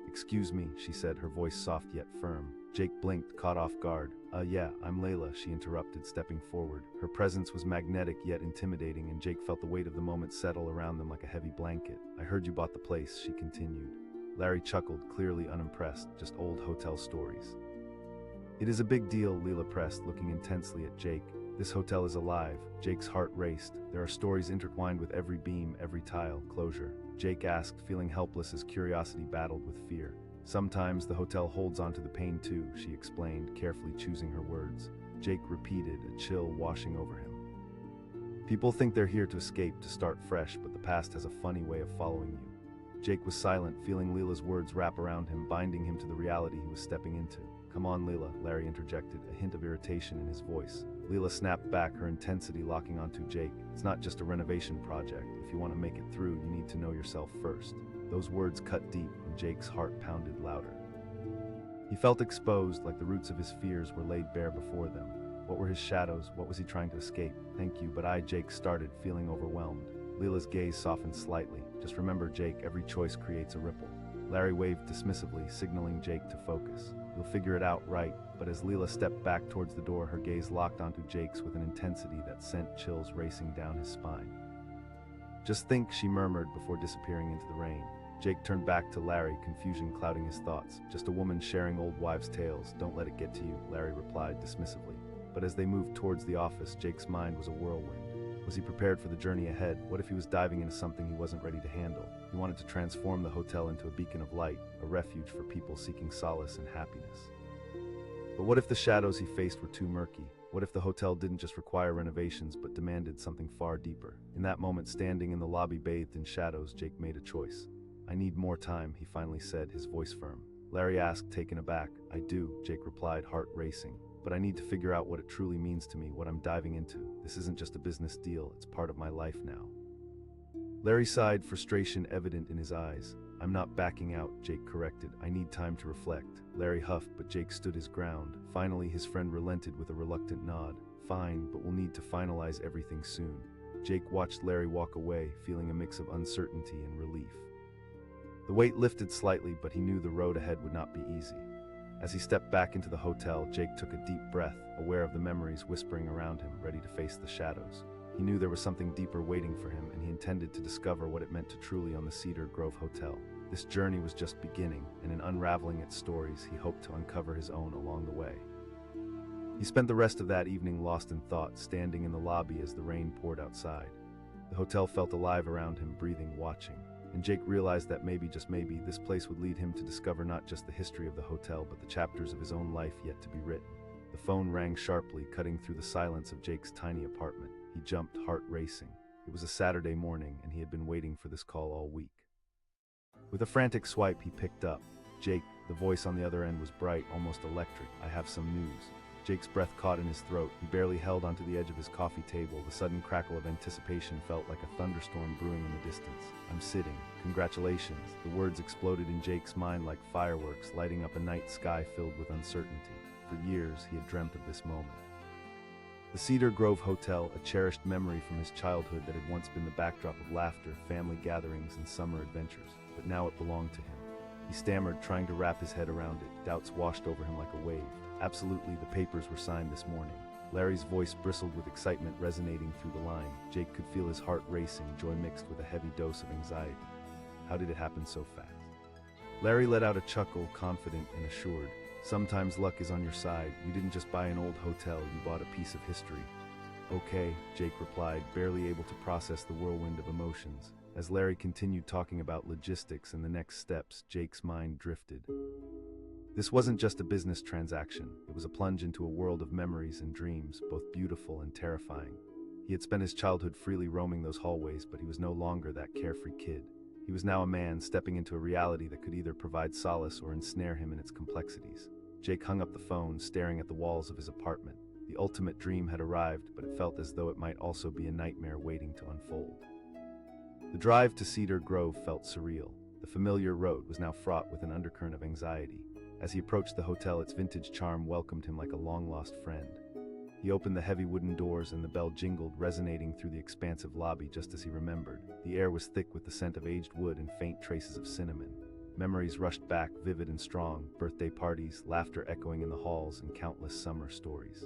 Excuse me, she said, her voice soft yet firm. Jake blinked, caught off guard. Yeah, I'm Layla, she interrupted, stepping forward. Her presence was magnetic yet intimidating, and Jake felt the weight of the moment settle around them like a heavy blanket. I heard you bought the place, she continued. Larry chuckled, clearly unimpressed, just old hotel stories. It is a big deal, Layla pressed, looking intensely at Jake. This hotel is alive. Jake's heart raced. There are stories intertwined with every beam, every tile. Closure. Jake asked, feeling helpless as curiosity battled with fear. Sometimes the hotel holds onto the pain too, she explained, carefully choosing her words. Jake repeated, a chill washing over him. People think they're here to escape, to start fresh, but the past has a funny way of following you. Jake was silent, feeling Leela's words wrap around him, binding him to the reality he was stepping into. Come on, Leela, Larry interjected, a hint of irritation in his voice. Leela snapped back, her intensity locking onto Jake. It's not just a renovation project. If you want to make it through, you need to know yourself first. Those words cut deep, and Jake's heart pounded louder. He felt exposed, like the roots of his fears were laid bare before them. What were his shadows? What was he trying to escape? Thank you, but Jake started, feeling overwhelmed. Leela's gaze softened slightly. Just remember, Jake, every choice creates a ripple. Larry waved dismissively, signaling Jake to focus. "You'll figure it out, right?" But as Leela stepped back towards the door, her gaze locked onto Jake's with an intensity that sent chills racing down his spine. "Just think," she murmured before disappearing into the rain. Jake turned back to Larry, confusion clouding his thoughts. "Just a woman sharing old wives' tales. Don't let it get to you," Larry replied dismissively. But as they moved towards the office, Jake's mind was a whirlwind. Was he prepared for the journey ahead? What if he was diving into something he wasn't ready to handle? He wanted to transform the hotel into a beacon of light, a refuge for people seeking solace and happiness. But what if the shadows he faced were too murky? What if the hotel didn't just require renovations but demanded something far deeper? In that moment, standing in the lobby bathed in shadows, Jake made a choice. "I need more time," he finally said, his voice firm. Larry asked, taken aback. "I do," Jake replied, heart racing. "But I need to figure out what it truly means to me, what I'm diving into. This isn't just a business deal, it's part of my life now." Larry sighed, frustration evident in his eyes. "I'm not backing out," Jake corrected. "I need time to reflect." Larry huffed, but Jake stood his ground. Finally, his friend relented with a reluctant nod. "Fine, but we'll need to finalize everything soon." Jake watched Larry walk away, feeling a mix of uncertainty and relief. The weight lifted slightly, but he knew the road ahead would not be easy. As he stepped back into the hotel, Jake took a deep breath, aware of the memories whispering around him, ready to face the shadows. He knew there was something deeper waiting for him, and he intended to discover what it meant to truly own the Cedar Grove Hotel. This journey was just beginning, and in unraveling its stories, he hoped to uncover his own along the way. He spent the rest of that evening lost in thought, standing in the lobby as the rain poured outside. The hotel felt alive around him, breathing, watching. And Jake realized that maybe, just maybe, this place would lead him to discover not just the history of the hotel, but the chapters of his own life yet to be written. The phone rang sharply, cutting through the silence of Jake's tiny apartment. He jumped, heart racing. It was a Saturday morning, and he had been waiting for this call all week. With a frantic swipe, he picked up. "Jake," the voice on the other end was bright, almost electric. "I have some news." Jake's breath caught in his throat. He barely held onto the edge of his coffee table. The sudden crackle of anticipation felt like a thunderstorm brewing in the distance. "I'm sitting. Congratulations." The words exploded in Jake's mind like fireworks, lighting up a night sky filled with uncertainty. For years, he had dreamt of this moment. The Cedar Grove Hotel, a cherished memory from his childhood that had once been the backdrop of laughter, family gatherings, and summer adventures. But now it belonged to him. He stammered, trying to wrap his head around it. Doubts washed over him like a wave. "Absolutely, the papers were signed this morning." Larry's voice bristled with excitement, resonating through the line. Jake could feel his heart racing, joy mixed with a heavy dose of anxiety. How did it happen so fast? Larry let out a chuckle, confident and assured. "Sometimes luck is on your side. You didn't just buy an old hotel, you bought a piece of history." "Okay," Jake replied, barely able to process the whirlwind of emotions. As Larry continued talking about logistics and the next steps, Jake's mind drifted. This wasn't just a business transaction. It was a plunge into a world of memories and dreams, both beautiful and terrifying. He had spent his childhood freely roaming those hallways, but he was no longer that carefree kid. He was now a man stepping into a reality that could either provide solace or ensnare him in its complexities. Jake hung up the phone, staring at the walls of his apartment. The ultimate dream had arrived, but it felt as though it might also be a nightmare waiting to unfold. The drive to Cedar Grove felt surreal. The familiar road was now fraught with an undercurrent of anxiety. As he approached the hotel, its vintage charm welcomed him like a long-lost friend. He opened the heavy wooden doors and the bell jingled, resonating through the expansive lobby just as he remembered. The air was thick with the scent of aged wood and faint traces of cinnamon. Memories rushed back, vivid and strong, birthday parties, laughter echoing in the halls, and countless summer stories.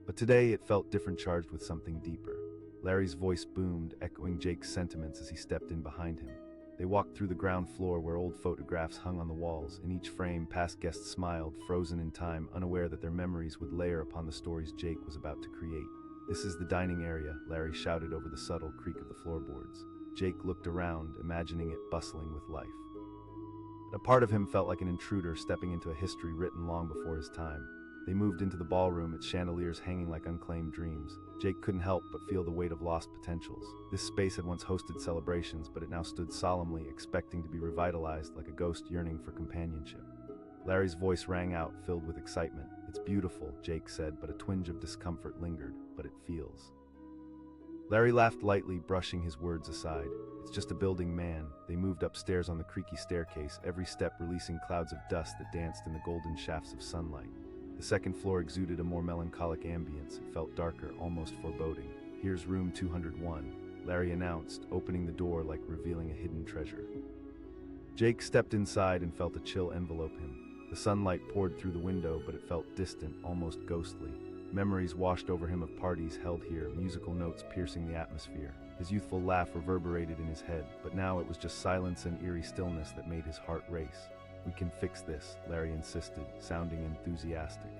But today it felt different, charged with something deeper. Larry's voice boomed, echoing Jake's sentiments as he stepped in behind him. They walked through the ground floor where old photographs hung on the walls. In each frame, past guests smiled, frozen in time, unaware that their memories would layer upon the stories Jake was about to create. "This is the dining area," Larry shouted over the subtle creak of the floorboards. Jake looked around, imagining it bustling with life. A part of him felt like an intruder stepping into a history written long before his time. They moved into the ballroom, its chandeliers hanging like unclaimed dreams. Jake couldn't help but feel the weight of lost potentials. This space had once hosted celebrations, but it now stood solemnly, expecting to be revitalized like a ghost yearning for companionship. Larry's voice rang out, filled with excitement. "It's beautiful," Jake said, but a twinge of discomfort lingered. "But it feels..." Larry laughed lightly, brushing his words aside. "It's just a building, man." They moved upstairs on the creaky staircase, every step releasing clouds of dust that danced in the golden shafts of sunlight. The second floor exuded a more melancholic ambience. It felt darker, almost foreboding. "Here's room 201, Larry announced, opening the door like revealing a hidden treasure. Jake stepped inside and felt a chill envelope him. The sunlight poured through the window, but it felt distant, almost ghostly. Memories washed over him of parties held here, musical notes piercing the atmosphere. His youthful laugh reverberated in his head, but now it was just silence and eerie stillness that made his heart race. "We can fix this," Larry insisted, sounding enthusiastic.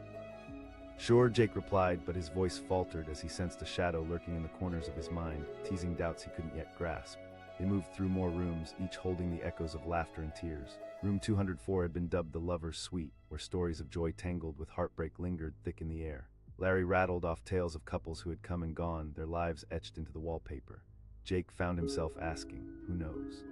"Sure," Jake replied, but his voice faltered as he sensed a shadow lurking in the corners of his mind, teasing doubts he couldn't yet grasp. They moved through more rooms, each holding the echoes of laughter and tears. Room 204 had been dubbed the Lover's Suite, where stories of joy tangled with heartbreak lingered thick in the air. Larry rattled off tales of couples who had come and gone, their lives etched into the wallpaper. Jake found himself asking, "Who knows?"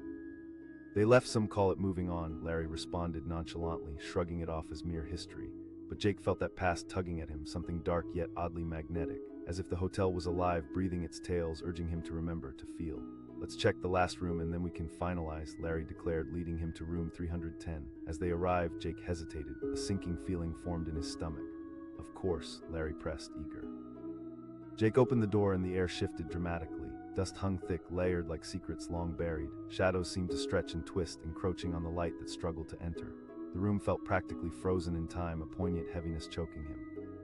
"They left, some call it moving on," Larry responded nonchalantly, shrugging it off as mere history. But Jake felt that past tugging at him, something dark yet oddly magnetic, as if the hotel was alive, breathing its tales, urging him to remember, to feel. "Let's check the last room and then we can finalize," Larry declared, leading him to room 310. As they arrived, Jake hesitated. A sinking feeling formed in his stomach. "Of course," Larry pressed, eager. Jake opened the door and the air shifted dramatically. Dust hung thick, layered like secrets long buried. Shadows seemed to stretch and twist, encroaching on the light that struggled to enter. The room felt practically frozen in time, a poignant heaviness choking him.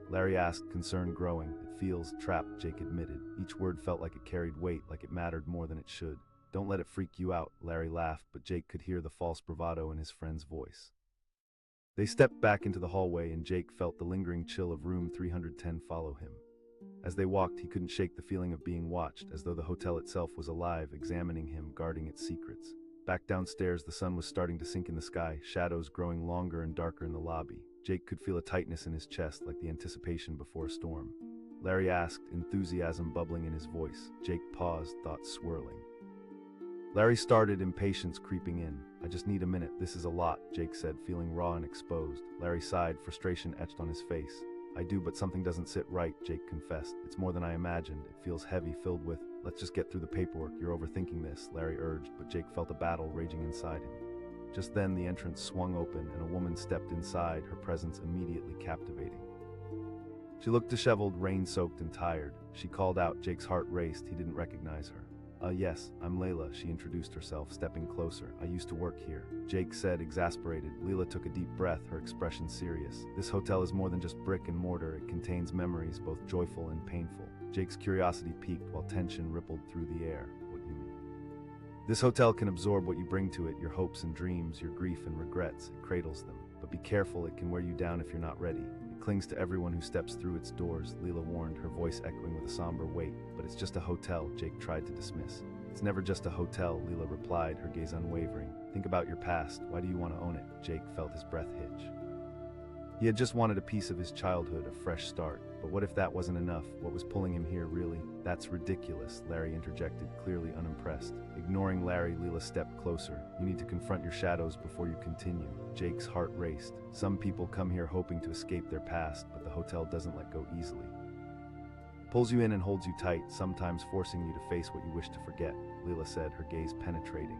Larry asked, concern growing. "It feels trapped," Jake admitted. Each word felt like it carried weight, like it mattered more than it should. "Don't let it freak you out," Larry laughed, but Jake could hear the false bravado in his friend's voice. They stepped back into the hallway and Jake felt the lingering chill of room 310 follow him. As they walked, he couldn't shake the feeling of being watched, as though the hotel itself was alive, examining him, guarding its secrets. Back downstairs, the sun was starting to sink in the sky, shadows growing longer and darker in the lobby. Jake could feel a tightness in his chest, like the anticipation before a storm. Larry asked, enthusiasm bubbling in his voice. Jake paused, thoughts swirling. Larry started, impatience creeping in. "I just need a minute, this is a lot," Jake said, feeling raw and exposed. Larry sighed, frustration etched on his face. "I do, but something doesn't sit right," Jake confessed. "It's more than I imagined. It feels heavy, filled with..." "Let's just get through the paperwork, you're overthinking this," Larry urged, but Jake felt a battle raging inside him. Just then, the entrance swung open and a woman stepped inside, her presence immediately captivating. She looked disheveled, rain-soaked and tired. She called out. Jake's heart raced. He didn't recognize her. Yes, I'm Layla," she introduced herself, stepping closer. "I used to work here," Jake said, exasperated. Layla took a deep breath, her expression serious. "This hotel is more than just brick and mortar. It contains memories, both joyful and painful." Jake's curiosity peaked while tension rippled through the air. "What do you mean?" "This hotel can absorb what you bring to it, your hopes and dreams, your grief and regrets. It cradles them. But be careful, it can wear you down if you're not ready. It clings to everyone who steps through its doors," Layla warned, her voice echoing with a somber weight. "But it's just a hotel," Jake tried to dismiss. "It's never just a hotel," Layla replied, her gaze unwavering. "Think about your past. Why do you want to own it?" Jake felt his breath hitch. He had just wanted a piece of his childhood, a fresh start. But what if that wasn't enough? What was pulling him here, really? "That's ridiculous," Larry interjected, clearly unimpressed. Ignoring Larry, Layla stepped closer. "You need to confront your shadows before you continue." Jake's heart raced. Some people come here hoping to escape their past, but the hotel doesn't let go easily. It pulls you in and holds you tight, sometimes forcing you to face what you wish to forget, Layla said, her gaze penetrating.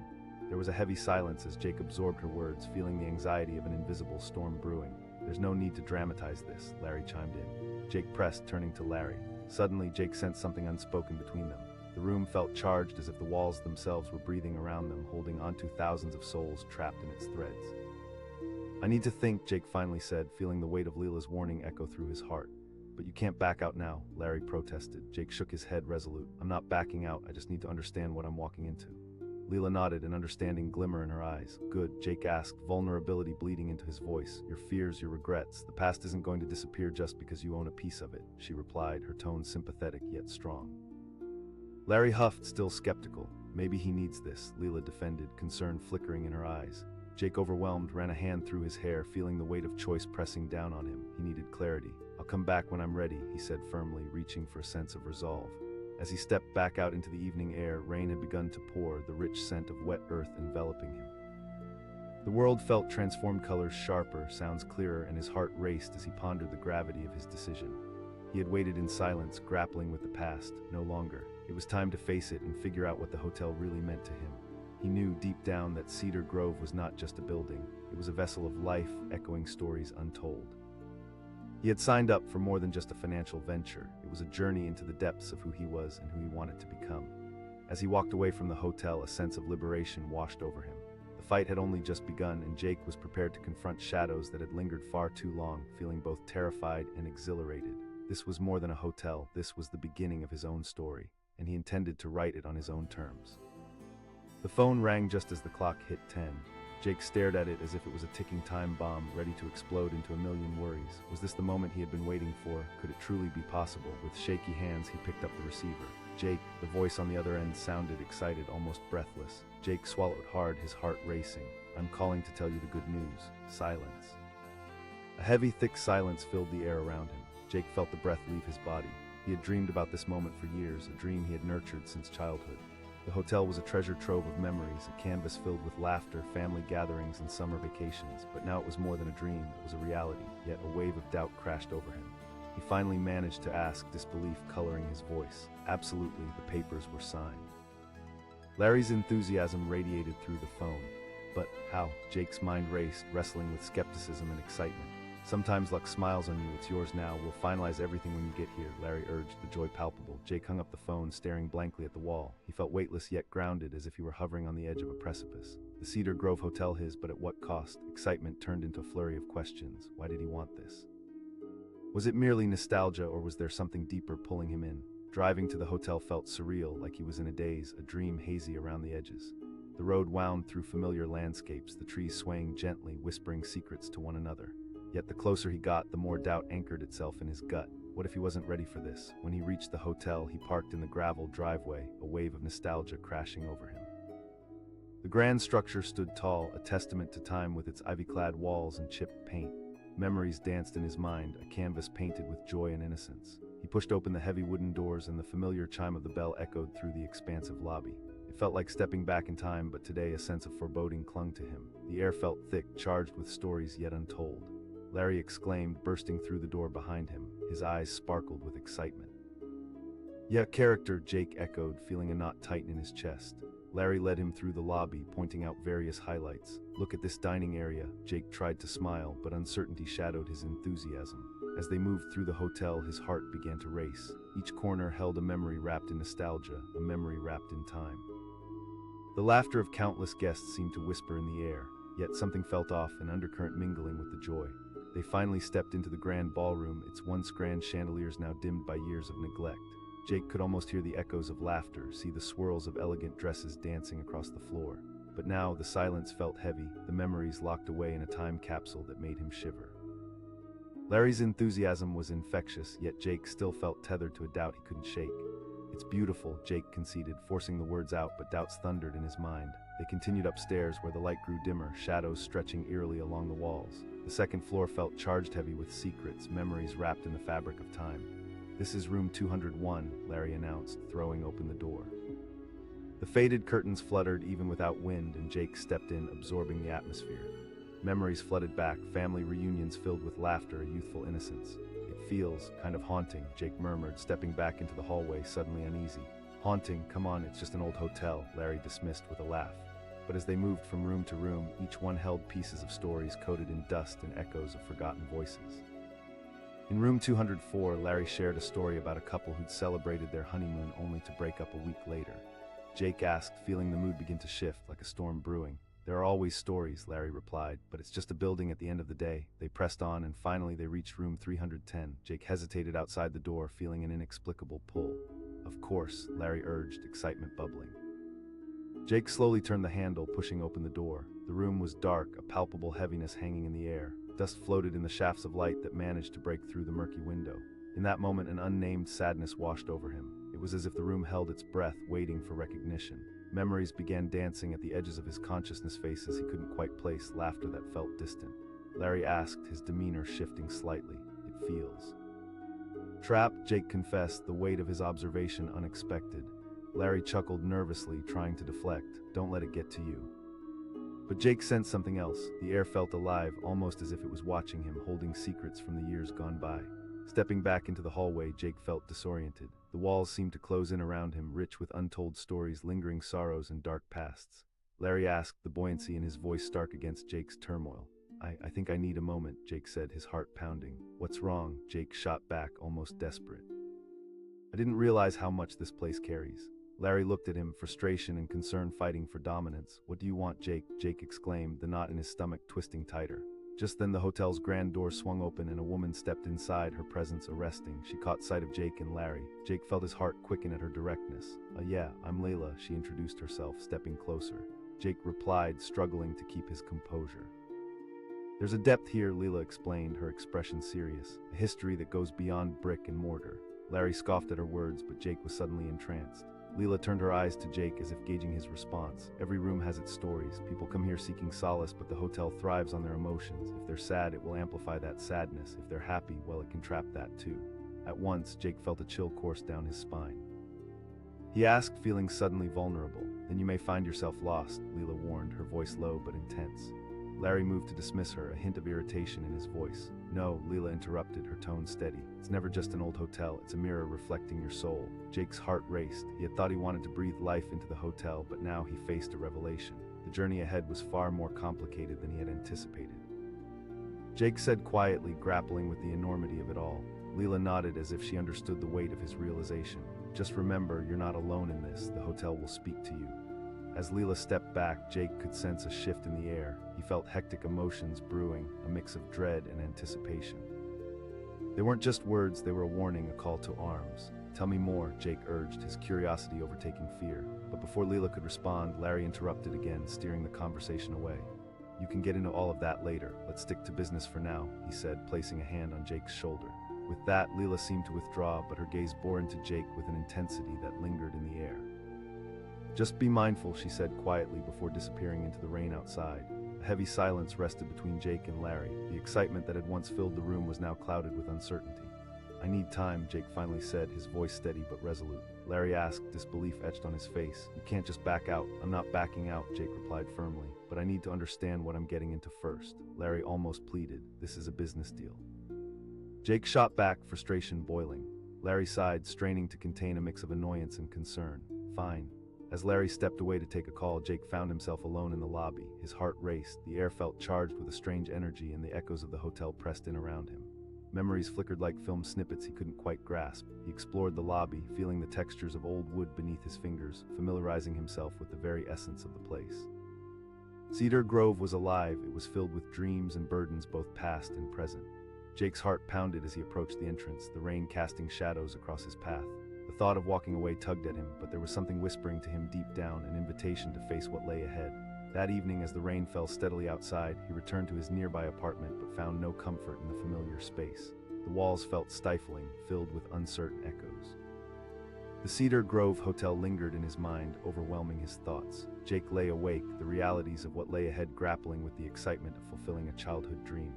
There was a heavy silence as Jake absorbed her words, feeling the anxiety of an invisible storm brewing. "There's no need to dramatize this," Larry chimed in. Jake pressed, turning to Larry. Suddenly, Jake sensed something unspoken between them. The room felt charged, as if the walls themselves were breathing around them, holding onto thousands of souls trapped in its threads. "I need to think," Jake finally said, feeling the weight of Layla's warning echo through his heart. "But you can't back out now," Larry protested. Jake shook his head resolute. "I'm not backing out, I just need to understand what I'm walking into." Layla nodded, an understanding glimmer in her eyes. "Good," Jake asked, vulnerability bleeding into his voice. "Your fears, your regrets. The past isn't going to disappear just because you own a piece of it," she replied, her tone sympathetic yet strong. Larry huffed, still skeptical. "Maybe he needs this," Layla defended, concern flickering in her eyes. Jake, overwhelmed, ran a hand through his hair, feeling the weight of choice pressing down on him. He needed clarity. "I'll come back when I'm ready," he said firmly, reaching for a sense of resolve. As he stepped back out into the evening air, rain had begun to pour, the rich scent of wet earth enveloping him. The world felt transformed, colors sharper, sounds clearer, and his heart raced as he pondered the gravity of his decision. He had waited in silence, grappling with the past. No longer. It was time to face it and figure out what the hotel really meant to him. He knew deep down that Cedar Grove was not just a building. It was a vessel of life, echoing stories untold. He had signed up for more than just a financial venture. It was a journey into the depths of who he was and who he wanted to become. As he walked away from the hotel, a sense of liberation washed over him. The fight had only just begun, and Jake was prepared to confront shadows that had lingered far too long, feeling both terrified and exhilarated. This was more than a hotel, this was the beginning of his own story, and he intended to write it on his own terms. The phone rang just as the clock hit 10. Jake stared at it as if it was a ticking time bomb, ready to explode into a million worries. Was this the moment he had been waiting for? Could it truly be possible? With shaky hands, he picked up the receiver. Jake, the voice on the other end sounded excited, almost breathless. Jake swallowed hard, his heart racing. "I'm calling to tell you the good news." Silence. A heavy, thick silence filled the air around him. Jake felt the breath leave his body. He had dreamed about this moment for years, a dream he had nurtured since childhood. The hotel was a treasure trove of memories, a canvas filled with laughter, family gatherings, and summer vacations. But now it was more than a dream, it was a reality, yet a wave of doubt crashed over him. He finally managed to ask, disbelief coloring his voice. Absolutely, the papers were signed. Larry's enthusiasm radiated through the phone. But how? Jake's mind raced, wrestling with skepticism and excitement. "Sometimes luck smiles on you, it's yours now, we'll finalize everything when you get here," Larry urged, the joy palpable. Jake hung up the phone, staring blankly at the wall. He felt weightless yet grounded, as if he were hovering on the edge of a precipice. The Cedar Grove hotel his, but at what cost? Excitement turned into a flurry of questions. Why did he want this? Was it merely nostalgia, or was there something deeper pulling him in? Driving to the hotel felt surreal, like he was in a daze, a dream hazy around the edges. The road wound through familiar landscapes, the trees swaying gently, whispering secrets to one another. Yet the closer he got, the more doubt anchored itself in his gut. What if he wasn't ready for this? When he reached the hotel, he parked in the gravel driveway, a wave of nostalgia crashing over him. The grand structure stood tall, a testament to time with its ivy-clad walls and chipped paint. Memories danced in his mind, a canvas painted with joy and innocence. He pushed open the heavy wooden doors, and the familiar chime of the bell echoed through the expansive lobby. It felt like stepping back in time, but today a sense of foreboding clung to him. The air felt thick, charged with stories yet untold. Larry exclaimed, bursting through the door behind him. His eyes sparkled with excitement. "Yeah, character," Jake echoed, feeling a knot tighten in his chest. Larry led him through the lobby, pointing out various highlights. "Look at this dining area." Jake tried to smile, but uncertainty shadowed his enthusiasm. As they moved through the hotel, his heart began to race. Each corner held a memory wrapped in nostalgia, a memory wrapped in time. The laughter of countless guests seemed to whisper in the air, yet something felt off, an undercurrent mingling with the joy. They finally stepped into the grand ballroom, its once grand chandeliers now dimmed by years of neglect. Jake could almost hear the echoes of laughter, see the swirls of elegant dresses dancing across the floor. But now the silence felt heavy, the memories locked away in a time capsule that made him shiver. Larry's enthusiasm was infectious, yet Jake still felt tethered to a doubt he couldn't shake. "It's beautiful," Jake conceded, forcing the words out, but doubts thundered in his mind. They continued upstairs, where the light grew dimmer, shadows stretching eerily along the walls. The second floor felt charged heavy with secrets, memories wrapped in the fabric of time. "This is room 201, Larry announced, throwing open the door. The faded curtains fluttered even without wind, and Jake stepped in, absorbing the atmosphere. Memories flooded back, family reunions filled with laughter, a youthful innocence. "It feels kind of haunting," Jake murmured, stepping back into the hallway, suddenly uneasy. "Haunting? Come on, it's just an old hotel," Larry dismissed with a laugh. But as they moved from room to room, each one held pieces of stories coated in dust and echoes of forgotten voices. In room 204, Larry shared a story about a couple who'd celebrated their honeymoon only to break up a week later. Jake asked, feeling the mood begin to shift, like a storm brewing. "There are always stories," Larry replied, "but it's just a building at the end of the day." They pressed on, and finally they reached room 310. Jake hesitated outside the door, feeling an inexplicable pull. "Of course," Larry urged, excitement bubbling. Jake slowly turned the handle, pushing open the door. The room was dark, a palpable heaviness hanging in the air. Dust floated in the shafts of light that managed to break through the murky window. In that moment, an unnamed sadness washed over him. It was as if the room held its breath, waiting for recognition. Memories began dancing at the edges of his consciousness, faces he couldn't quite place, laughter that felt distant. Larry asked, his demeanor shifting slightly. "It feels trapped," Jake confessed, the weight of his observation unexpected. Larry chuckled nervously, trying to deflect. "Don't let it get to you." But Jake sensed something else. The air felt alive, almost as if it was watching him, holding secrets from the years gone by. Stepping back into the hallway, Jake felt disoriented. The walls seemed to close in around him, rich with untold stories, lingering sorrows, and dark pasts. Larry asked, the buoyancy in his voice stark against Jake's turmoil. I think I need a moment," Jake said, his heart pounding. "What's wrong?" Jake shot back, almost desperate. "I didn't realize how much this place carries." Larry looked at him, frustration and concern fighting for dominance. "What do you want, Jake?" Jake exclaimed, the knot in his stomach twisting tighter. Just then the hotel's grand door swung open and a woman stepped inside, her presence arresting. She caught sight of Jake and Larry. Jake felt his heart quicken at her directness. Yeah, I'm Layla," she introduced herself, stepping closer. Jake replied, struggling to keep his composure. "There's a depth here," Leela explained, her expression serious. "A history that goes beyond brick and mortar." Larry scoffed at her words, but Jake was suddenly entranced. Leela turned her eyes to Jake as if gauging his response. "Every room has its stories. People come here seeking solace, but the hotel thrives on their emotions. If they're sad, it will amplify that sadness. If they're happy, well, it can trap that too." At once, Jake felt a chill course down his spine. He asked, feeling suddenly vulnerable. "Then you may find yourself lost," Leela warned, her voice low but intense. Larry moved to dismiss her, a hint of irritation in his voice. "No," Leela interrupted, her tone steady. "It's never just an old hotel, it's a mirror reflecting your soul." Jake's heart raced. He had thought he wanted to breathe life into the hotel, but now he faced a revelation. The journey ahead was far more complicated than he had anticipated. Jake said quietly, grappling with the enormity of it all. Leela nodded as if she understood the weight of his realization. "Just remember, you're not alone in this. The hotel will speak to you." As Leela stepped back, Jake could sense a shift in the air. He felt hectic emotions brewing, a mix of dread and anticipation. They weren't just words, they were a warning, a call to arms. "Tell me more," Jake urged, his curiosity overtaking fear. But before Leela could respond, Larry interrupted again, steering the conversation away. "You can get into all of that later. Let's stick to business for now," he said, placing a hand on Jake's shoulder. With that, Leela seemed to withdraw, but her gaze bore into Jake with an intensity that lingered in the air. "Just be mindful," she said quietly before disappearing into the rain outside. A heavy silence rested between Jake and Larry. The excitement that had once filled the room was now clouded with uncertainty. "I need time," Jake finally said, his voice steady but resolute. Larry asked, disbelief etched on his face. "You can't just back out." "I'm not backing out," Jake replied firmly, "but I need to understand what I'm getting into first." Larry almost pleaded, "This is a business deal." Jake shot back, frustration boiling. Larry sighed, straining to contain a mix of annoyance and concern. "Fine." As Larry stepped away to take a call, Jake found himself alone in the lobby. His heart raced, the air felt charged with a strange energy, and the echoes of the hotel pressed in around him. Memories flickered like film snippets he couldn't quite grasp. He explored the lobby, feeling the textures of old wood beneath his fingers, familiarizing himself with the very essence of the place. Cedar Grove was alive. It was filled with dreams and burdens, both past and present. Jake's heart pounded as he approached the entrance, the rain casting shadows across his path. The thought of walking away tugged at him, but there was something whispering to him deep down, an invitation to face what lay ahead. That evening, as the rain fell steadily outside, he returned to his nearby apartment but found no comfort in the familiar space. The walls felt stifling, filled with uncertain echoes. The Cedar Grove Hotel lingered in his mind, overwhelming his thoughts. Jake lay awake, the realities of what lay ahead grappling with the excitement of fulfilling a childhood dream.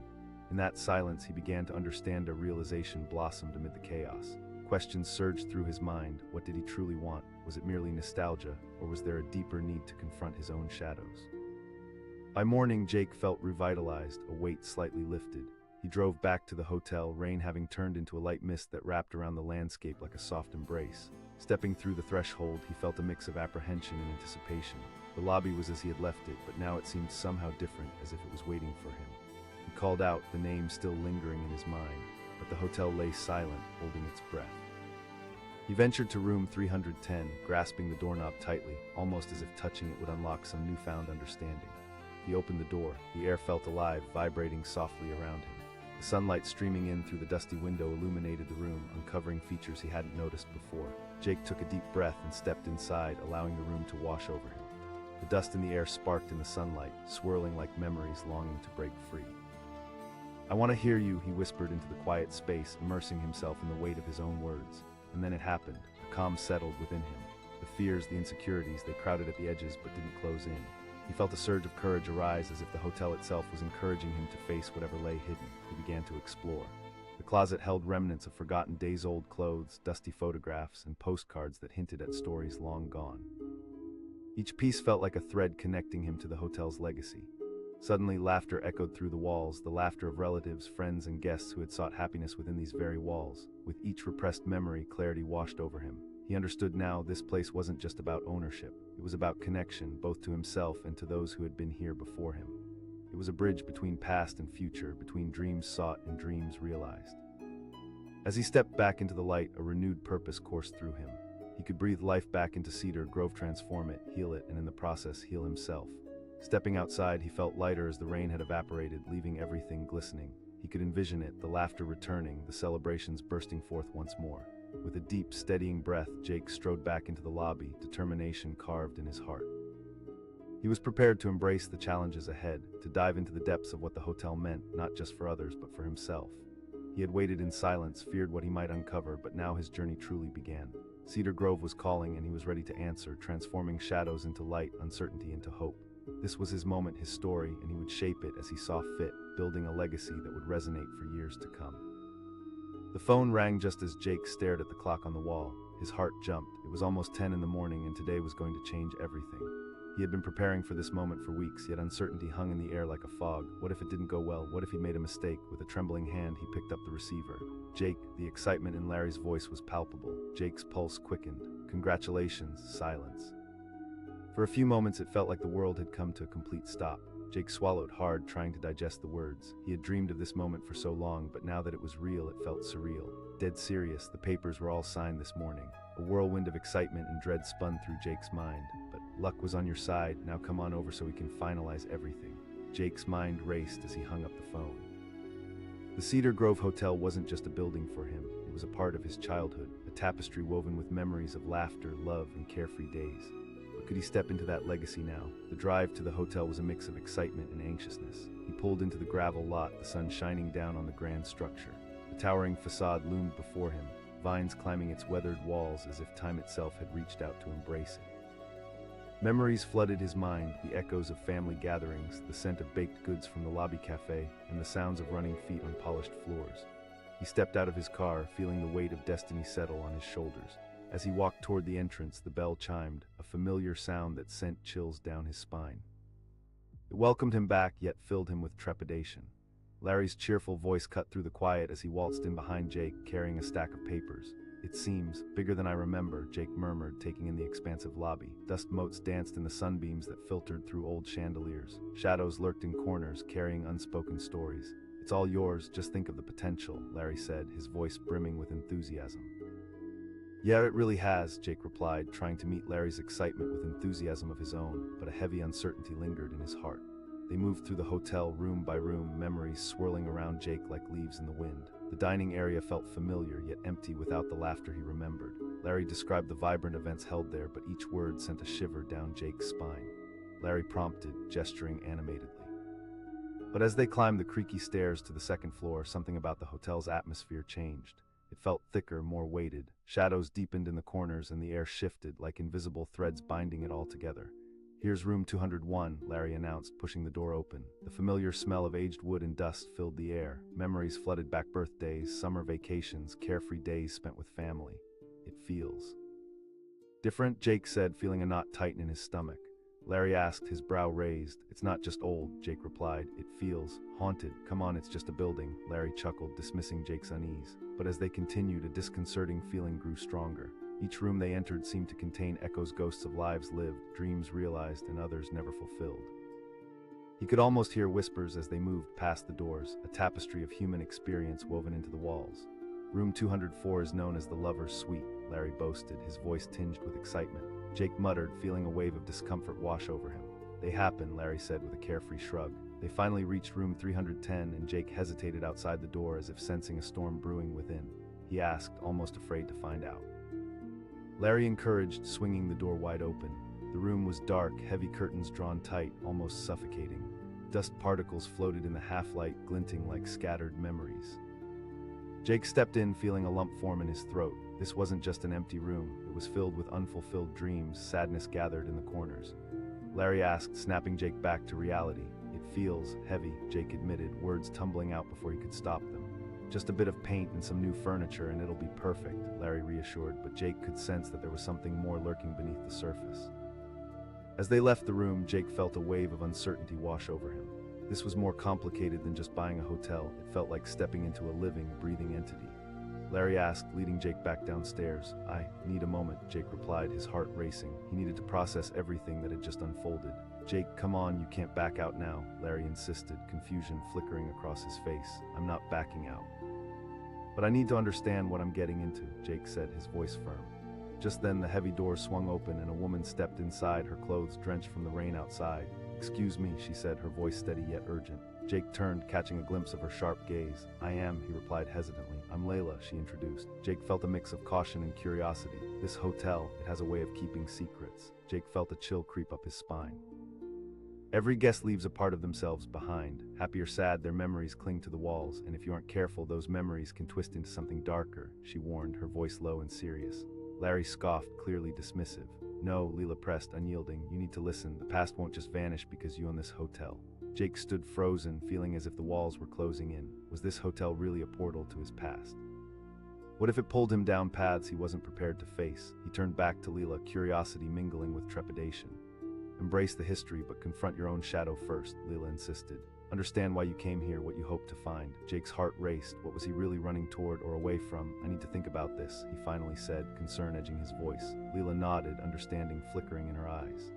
In that silence, he began to understand. A realization blossomed amid the chaos. Questions surged through his mind. What did he truly want? Was it merely nostalgia, or was there a deeper need to confront his own shadows? By morning, Jake felt revitalized, a weight slightly lifted. He drove back to the hotel, rain having turned into a light mist that wrapped around the landscape like a soft embrace. Stepping through the threshold, he felt a mix of apprehension and anticipation. The lobby was as he had left it, but now it seemed somehow different, as if it was waiting for him. He called out, the name still lingering in his mind, but the hotel lay silent, holding its breath. He ventured to room 310, grasping the doorknob tightly, almost as if touching it would unlock some newfound understanding. He opened the door. The air felt alive, vibrating softly around him. The sunlight streaming in through the dusty window illuminated the room, uncovering features he hadn't noticed before. Jake took a deep breath and stepped inside, allowing the room to wash over him. The dust in the air sparked in the sunlight, swirling like memories longing to break free. "I want to hear you," he whispered into the quiet space, immersing himself in the weight of his own words. And then it happened. A calm settled within him. The fears, the insecurities, they crowded at the edges but didn't close in. He felt a surge of courage arise, as if the hotel itself was encouraging him to face whatever lay hidden. He began to explore. The closet held remnants of forgotten days-old clothes, dusty photographs, and postcards that hinted at stories long gone. Each piece felt like a thread connecting him to the hotel's legacy. Suddenly, laughter echoed through the walls, the laughter of relatives, friends, and guests who had sought happiness within these very walls. With each repressed memory, clarity washed over him. He understood now this place wasn't just about ownership. It was about connection, both to himself and to those who had been here before him. It was a bridge between past and future, between dreams sought and dreams realized. As he stepped back into the light, a renewed purpose coursed through him. He could breathe life back into Cedar Grove, transform it, heal it, and in the process heal himself. Stepping outside, he felt lighter as the rain had evaporated, leaving everything glistening. He could envision it, the laughter returning, the celebrations bursting forth once more. With a deep, steadying breath, Jake strode back into the lobby, determination carved in his heart. He was prepared to embrace the challenges ahead, to dive into the depths of what the hotel meant, not just for others, but for himself. He had waited in silence, feared what he might uncover, but now his journey truly began. Cedar Grove was calling, and he was ready to answer, transforming shadows into light, uncertainty into hope. This was his moment, his story, and he would shape it as he saw fit, building a legacy that would resonate for years to come. The phone rang just as Jake stared at the clock on the wall. His heart jumped. It was almost 10 in the morning, and today was going to change everything. He had been preparing for this moment for weeks, yet uncertainty hung in the air like a fog. What if it didn't go well? What if he'd made a mistake? With a trembling hand, he picked up the receiver. Jake, the excitement in Larry's voice was palpable. Jake's pulse quickened. Congratulations, silence. For a few moments, it felt like the world had come to a complete stop. Jake swallowed hard, trying to digest the words. He had dreamed of this moment for so long, but now that it was real, it felt surreal. Dead serious, the papers were all signed this morning. A whirlwind of excitement and dread spun through Jake's mind. But luck was on your side. Now come on over so we can finalize everything. Jake's mind raced as he hung up the phone. The Cedar Grove Hotel wasn't just a building for him. It was a part of his childhood, a tapestry woven with memories of laughter, love, and carefree days. But could he step into that legacy now? The drive to the hotel was a mix of excitement and anxiousness. He pulled into the gravel lot, the sun shining down on the grand structure. The towering facade loomed before him, vines climbing its weathered walls as if time itself had reached out to embrace it. Memories flooded his mind, the echoes of family gatherings, the scent of baked goods from the lobby cafe, and the sounds of running feet on polished floors. He stepped out of his car, feeling the weight of destiny settle on his shoulders. As he walked toward the entrance, the bell chimed, a familiar sound that sent chills down his spine. It welcomed him back, yet filled him with trepidation. Larry's cheerful voice cut through the quiet as he waltzed in behind Jake, carrying a stack of papers. It seems bigger than I remember, Jake murmured, taking in the expansive lobby. Dust motes danced in the sunbeams that filtered through old chandeliers. Shadows lurked in corners, carrying unspoken stories. It's all yours, just think of the potential, Larry said, his voice brimming with enthusiasm. Yeah, it really has, Jake replied, trying to meet Larry's excitement with enthusiasm of his own, but a heavy uncertainty lingered in his heart. They moved through the hotel room by room, memories swirling around Jake like leaves in the wind. The dining area felt familiar, yet empty without the laughter he remembered. Larry described the vibrant events held there, but each word sent a shiver down Jake's spine. Larry prompted, gesturing animatedly. But as they climbed the creaky stairs to the second floor, something about the hotel's atmosphere changed. It felt thicker, more weighted. Shadows deepened in the corners, and the air shifted, like invisible threads binding it all together. Here's room 201, Larry announced, pushing the door open. The familiar smell of aged wood and dust filled the air. Memories flooded back, birthdays, summer vacations, carefree days spent with family. It feels different, Jake said, feeling a knot tighten in his stomach. Larry asked, his brow raised. It's not just old, Jake replied. It feels haunted. Come on, it's just a building, Larry chuckled, dismissing Jake's unease. But as they continued, a disconcerting feeling grew stronger. Each room they entered seemed to contain echoes, ghosts of lives lived, dreams realized, and others never fulfilled. He could almost hear whispers as they moved past the doors, a tapestry of human experience woven into the walls. Room 204 is known as the lover's suite, Larry boasted, his voice tinged with excitement. Jake muttered, feeling a wave of discomfort wash over him. They happen, Larry said with a carefree shrug. They finally reached room 310, and Jake hesitated outside the door as if sensing a storm brewing within. He asked, almost afraid to find out. Larry encouraged, swinging the door wide open. The room was dark, heavy curtains drawn tight, almost suffocating. Dust particles floated in the half-light, glinting like scattered memories. Jake stepped in, feeling a lump form in his throat. This wasn't just an empty room. It was filled with unfulfilled dreams, sadness gathered in the corners. Larry asked, snapping Jake back to reality. It feels heavy, Jake admitted, words tumbling out before he could stop them. Just a bit of paint and some new furniture and it'll be perfect, Larry reassured, but Jake could sense that there was something more lurking beneath the surface. As they left the room, Jake felt a wave of uncertainty wash over him. This was more complicated than just buying a hotel. It felt like stepping into a living, breathing entity. Larry asked, leading Jake back downstairs. I need a moment, Jake replied, his heart racing. He needed to process everything that had just unfolded. Jake, come on, you can't back out now, Larry insisted, confusion flickering across his face. I'm not backing out. But I need to understand what I'm getting into, Jake said, his voice firm. Just then, the heavy door swung open and a woman stepped inside, her clothes drenched from the rain outside. "Excuse me," she said, her voice steady yet urgent. Jake turned, catching a glimpse of her sharp gaze. "I am," he replied hesitantly. "I'm Layla," she introduced. Jake felt a mix of caution and curiosity. This hotel, it has a way of keeping secrets. Jake felt a chill creep up his spine. Every guest leaves a part of themselves behind. Happy or sad, their memories cling to the walls, and if you aren't careful, those memories can twist into something darker, she warned, her voice low and serious. Larry scoffed, clearly dismissive. "No," Leela pressed, unyielding. "You need to listen. The past won't just vanish because you own this hotel." Jake stood frozen, feeling as if the walls were closing in. Was this hotel really a portal to his past? What if it pulled him down paths he wasn't prepared to face? He turned back to Leela, curiosity mingling with trepidation. "Embrace the history, but confront your own shadow first," Leela insisted. "Understand why you came here, what you hoped to find." Jake's heart raced. What was he really running toward or away from? "I need to think about this," he finally said, concern edging his voice. Leela nodded, understanding flickering in her eyes.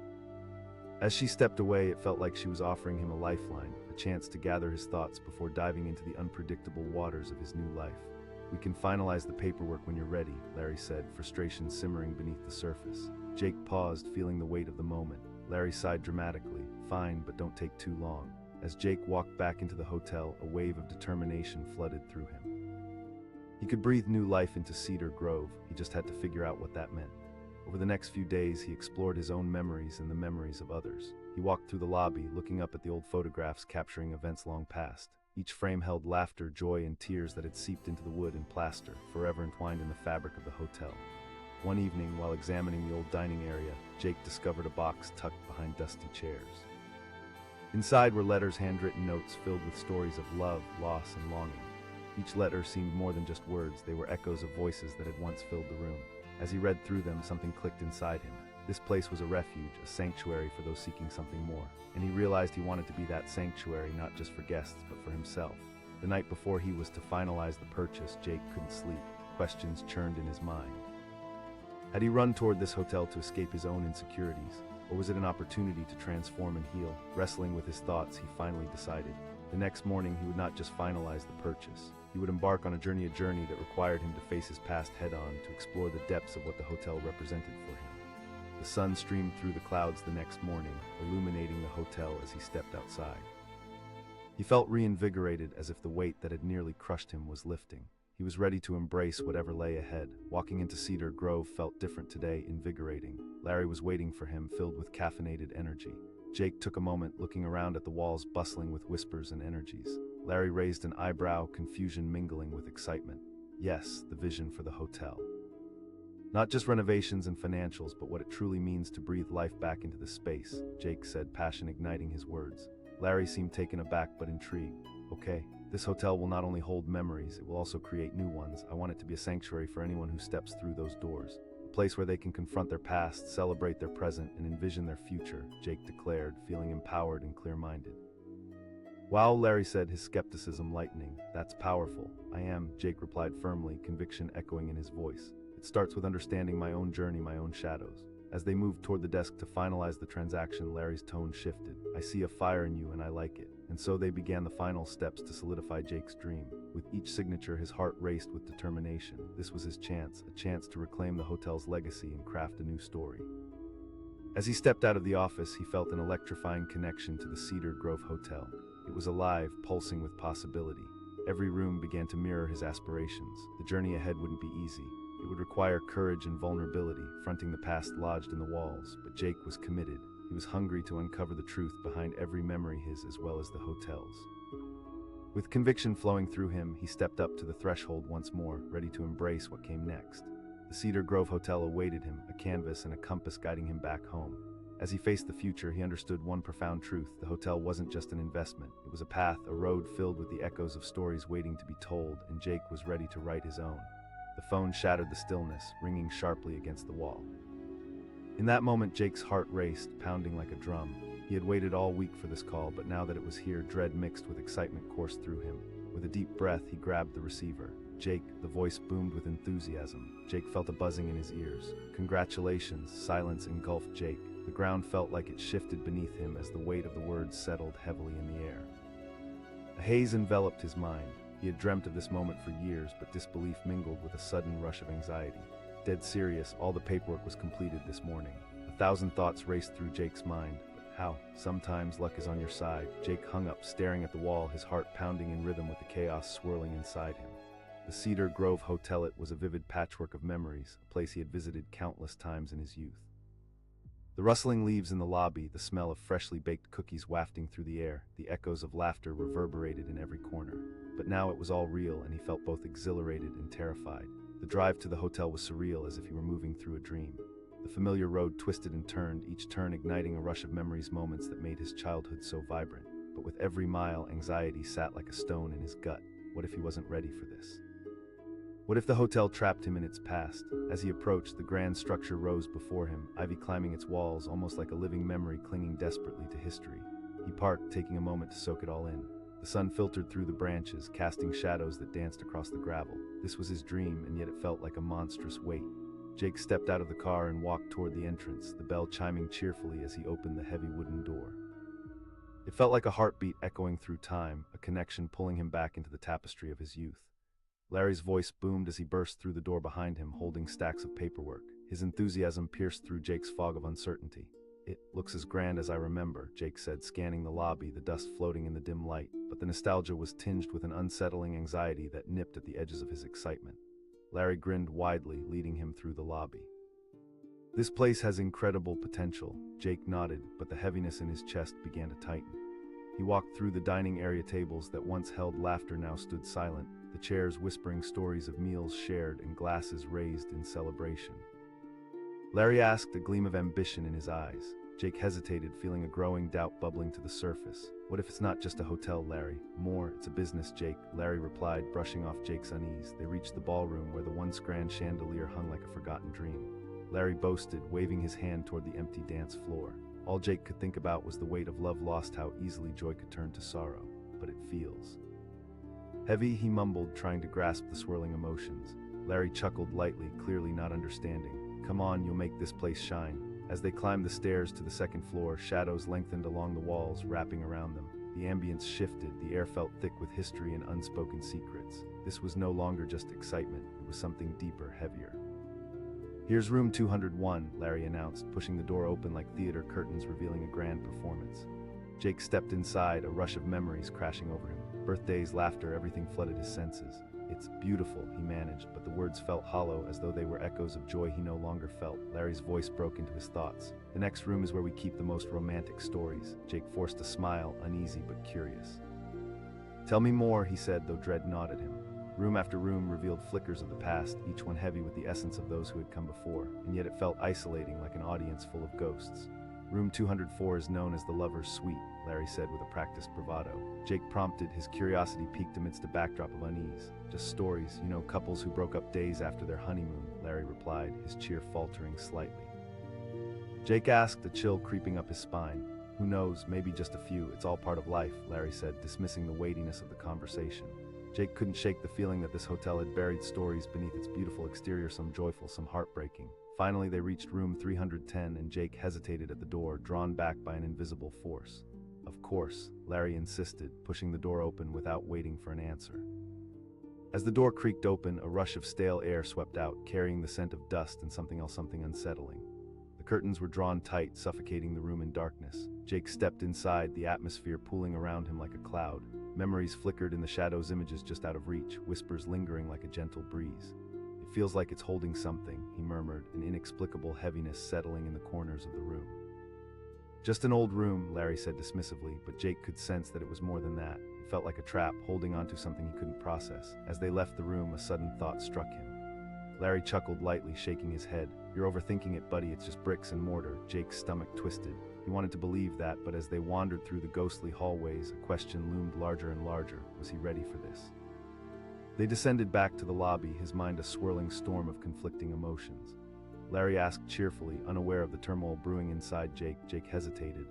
As she stepped away, it felt like she was offering him a lifeline, a chance to gather his thoughts before diving into the unpredictable waters of his new life. "We can finalize the paperwork when you're ready," Larry said, frustration simmering beneath the surface. Jake paused, feeling the weight of the moment. Larry sighed dramatically. "Fine, but don't take too long." As Jake walked back into the hotel, a wave of determination flooded through him. He could breathe new life into Cedar Grove. He just had to figure out what that meant. Over the next few days, he explored his own memories and the memories of others. He walked through the lobby, looking up at the old photographs capturing events long past. Each frame held laughter, joy, and tears that had seeped into the wood and plaster, forever entwined in the fabric of the hotel. One evening, while examining the old dining area, Jake discovered a box tucked behind dusty chairs. Inside were letters, handwritten notes filled with stories of love, loss, and longing. Each letter seemed more than just words. They were echoes of voices that had once filled the room. As he read through them, something clicked inside him. This place was a refuge, a sanctuary for those seeking something more. And he realized he wanted to be that sanctuary, not just for guests, but for himself. The night before he was to finalize the purchase, Jake couldn't sleep. Questions churned in his mind. Had he run toward this hotel to escape his own insecurities? Or was it an opportunity to transform and heal? Wrestling with his thoughts, he finally decided. The next morning, he would not just finalize the purchase. He would embark on a journey that required him to face his past head-on, to explore the depths of what the hotel represented for him. The sun streamed through the clouds the next morning, illuminating the hotel as he stepped outside. He felt reinvigorated, as if the weight that had nearly crushed him was lifting. He was ready to embrace whatever lay ahead. Walking into Cedar Grove felt different today, invigorating. Larry was waiting for him, filled with caffeinated energy. Jake took a moment, looking around at the walls bustling with whispers and energies. Larry raised an eyebrow, confusion mingling with excitement. Yes, the vision for the hotel. Not just renovations and financials, but what it truly means to breathe life back into the space, Jake said, passion igniting his words. Larry seemed taken aback but intrigued. "Okay, this hotel will not only hold memories, it will also create new ones. I want it to be a sanctuary for anyone who steps through those doors. A place where they can confront their past, celebrate their present, and envision their future," Jake declared, feeling empowered and clear-minded. "Wow," Larry said, his skepticism lightening. "That's powerful." "I am," Jake replied firmly, conviction echoing in his voice. "It starts with understanding my own journey, my own shadows." As they moved toward the desk to finalize the transaction, Larry's tone shifted. "I see a fire in you and I like it." And so they began the final steps to solidify Jake's dream. With each signature, his heart raced with determination. This was his chance, a chance to reclaim the hotel's legacy and craft a new story. As he stepped out of the office, he felt an electrifying connection to the Cedar Grove Hotel. It was alive, pulsing with possibility. Every room began to mirror his aspirations. The journey ahead wouldn't be easy. It would require courage and vulnerability, fronting the past lodged in the walls, but Jake was committed. He was hungry to uncover the truth behind every memory, his as well as the hotel's. With conviction flowing through him, he stepped up to the threshold once more, ready to embrace what came next. The Cedar Grove Hotel awaited him, a canvas and a compass guiding him back home. As he faced the future, he understood one profound truth. The hotel wasn't just an investment. It was a path, a road filled with the echoes of stories waiting to be told, and Jake was ready to write his own. The phone shattered the stillness, ringing sharply against the wall. In that moment, Jake's heart raced, pounding like a drum. He had waited all week for this call, but now that it was here, dread mixed with excitement coursed through him. With a deep breath, he grabbed the receiver. "Jake," the voice boomed with enthusiasm. Jake felt a buzzing in his ears. "Congratulations." Silence engulfed Jake. The ground felt like it shifted beneath him as the weight of the words settled heavily in the air. A haze enveloped his mind. He had dreamt of this moment for years, but disbelief mingled with a sudden rush of anxiety. dead serious, all the paperwork was completed this morning. 1,000 thoughts raced through Jake's mind. But how? Sometimes luck is on your side. Jake hung up, staring at the wall, his heart pounding in rhythm with the chaos swirling inside him. The Cedar Grove Hotelet was a vivid patchwork of memories, a place he had visited countless times in his youth. The rustling leaves in the lobby, the smell of freshly baked cookies wafting through the air, the echoes of laughter reverberated in every corner. But now it was all real, and he felt both exhilarated and terrified. The drive to the hotel was surreal, as if he were moving through a dream. The familiar road twisted and turned, each turn igniting a rush of memories, moments that made his childhood so vibrant. But with every mile, anxiety sat like a stone in his gut. What if he wasn't ready for this? What if the hotel trapped him in its past? As he approached, the grand structure rose before him, ivy climbing its walls, almost like a living memory clinging desperately to history. He parked, taking a moment to soak it all in. The sun filtered through the branches, casting shadows that danced across the gravel. This was his dream, and yet it felt like a monstrous weight. Jake stepped out of the car and walked toward the entrance, the bell chiming cheerfully as he opened the heavy wooden door. It felt like a heartbeat echoing through time, a connection pulling him back into the tapestry of his youth. Larry's voice boomed as he burst through the door behind him, holding stacks of paperwork. His enthusiasm pierced through Jake's fog of uncertainty. "It looks as grand as I remember," Jake said, scanning the lobby, the dust floating in the dim light. But the nostalgia was tinged with an unsettling anxiety that nipped at the edges of his excitement. Larry grinned widely, leading him through the lobby. "This place has incredible potential," Jake nodded, but the heaviness in his chest began to tighten. He walked through the dining area. Tables that once held laughter now stood silent, the chairs whispering stories of meals shared and glasses raised in celebration. Larry asked, a gleam of ambition in his eyes. Jake hesitated, feeling a growing doubt bubbling to the surface. "What if it's not just a hotel, Larry? More, it's a business, Jake," Larry replied, brushing off Jake's unease. They reached the ballroom where the once grand chandelier hung like a forgotten dream. Larry boasted, waving his hand toward the empty dance floor. All Jake could think about was the weight of love lost, how easily joy could turn to sorrow. "But it feels heavy," he mumbled, trying to grasp the swirling emotions. Larry chuckled lightly, clearly not understanding. "Come on, you'll make this place shine." As they climbed the stairs to the second floor, shadows lengthened along the walls, wrapping around them. The ambience shifted, the air felt thick with history and unspoken secrets. This was no longer just excitement, it was something deeper, heavier. "Here's room 201, Larry announced, pushing the door open like theater curtains revealing a grand performance. Jake stepped inside, a rush of memories crashing over him. Birthdays, laughter, everything flooded his senses. "It's beautiful," he managed, but the words felt hollow, as though they were echoes of joy he no longer felt. Larry's voice broke into his thoughts. "The next room is where we keep the most romantic stories." Jake forced a smile, uneasy but curious. "Tell me more," he said, though dread gnawed at him. Room after room revealed flickers of the past, each one heavy with the essence of those who had come before, and yet it felt isolating, like an audience full of ghosts. "Room 204 is known as the Lover's Suite," Larry said with a practiced bravado. Jake prompted, his curiosity peaked amidst a backdrop of unease. "Just stories, you know, couples who broke up days after their honeymoon," Larry replied, his cheer faltering slightly. Jake asked, a chill creeping up his spine. "Who knows, maybe just a few, it's all part of life," Larry said, dismissing the weightiness of the conversation. Jake couldn't shake the feeling that this hotel had buried stories beneath its beautiful exterior, some joyful, some heartbreaking. Finally, they reached room 310, and Jake hesitated at the door, drawn back by an invisible force. "Of course," Larry insisted, pushing the door open without waiting for an answer. As the door creaked open, a rush of stale air swept out, carrying the scent of dust and something else, something unsettling. The curtains were drawn tight, suffocating the room in darkness. Jake stepped inside, the atmosphere pooling around him like a cloud. Memories flickered in the shadows, images just out of reach, whispers lingering like a gentle breeze. "It feels like it's holding something," he murmured, an inexplicable heaviness settling in the corners of the room. "Just an old room," Larry said dismissively, but Jake could sense that it was more than that. It felt like a trap, holding onto something he couldn't process. As they left the room, a sudden thought struck him. Larry chuckled lightly, shaking his head. "You're overthinking it, buddy, it's just bricks and mortar." Jake's stomach twisted. He wanted to believe that, but as they wandered through the ghostly hallways, a question loomed larger and larger. Was he ready for this? They descended back to the lobby, his mind a swirling storm of conflicting emotions. Larry asked cheerfully, unaware of the turmoil brewing inside Jake. Jake hesitated.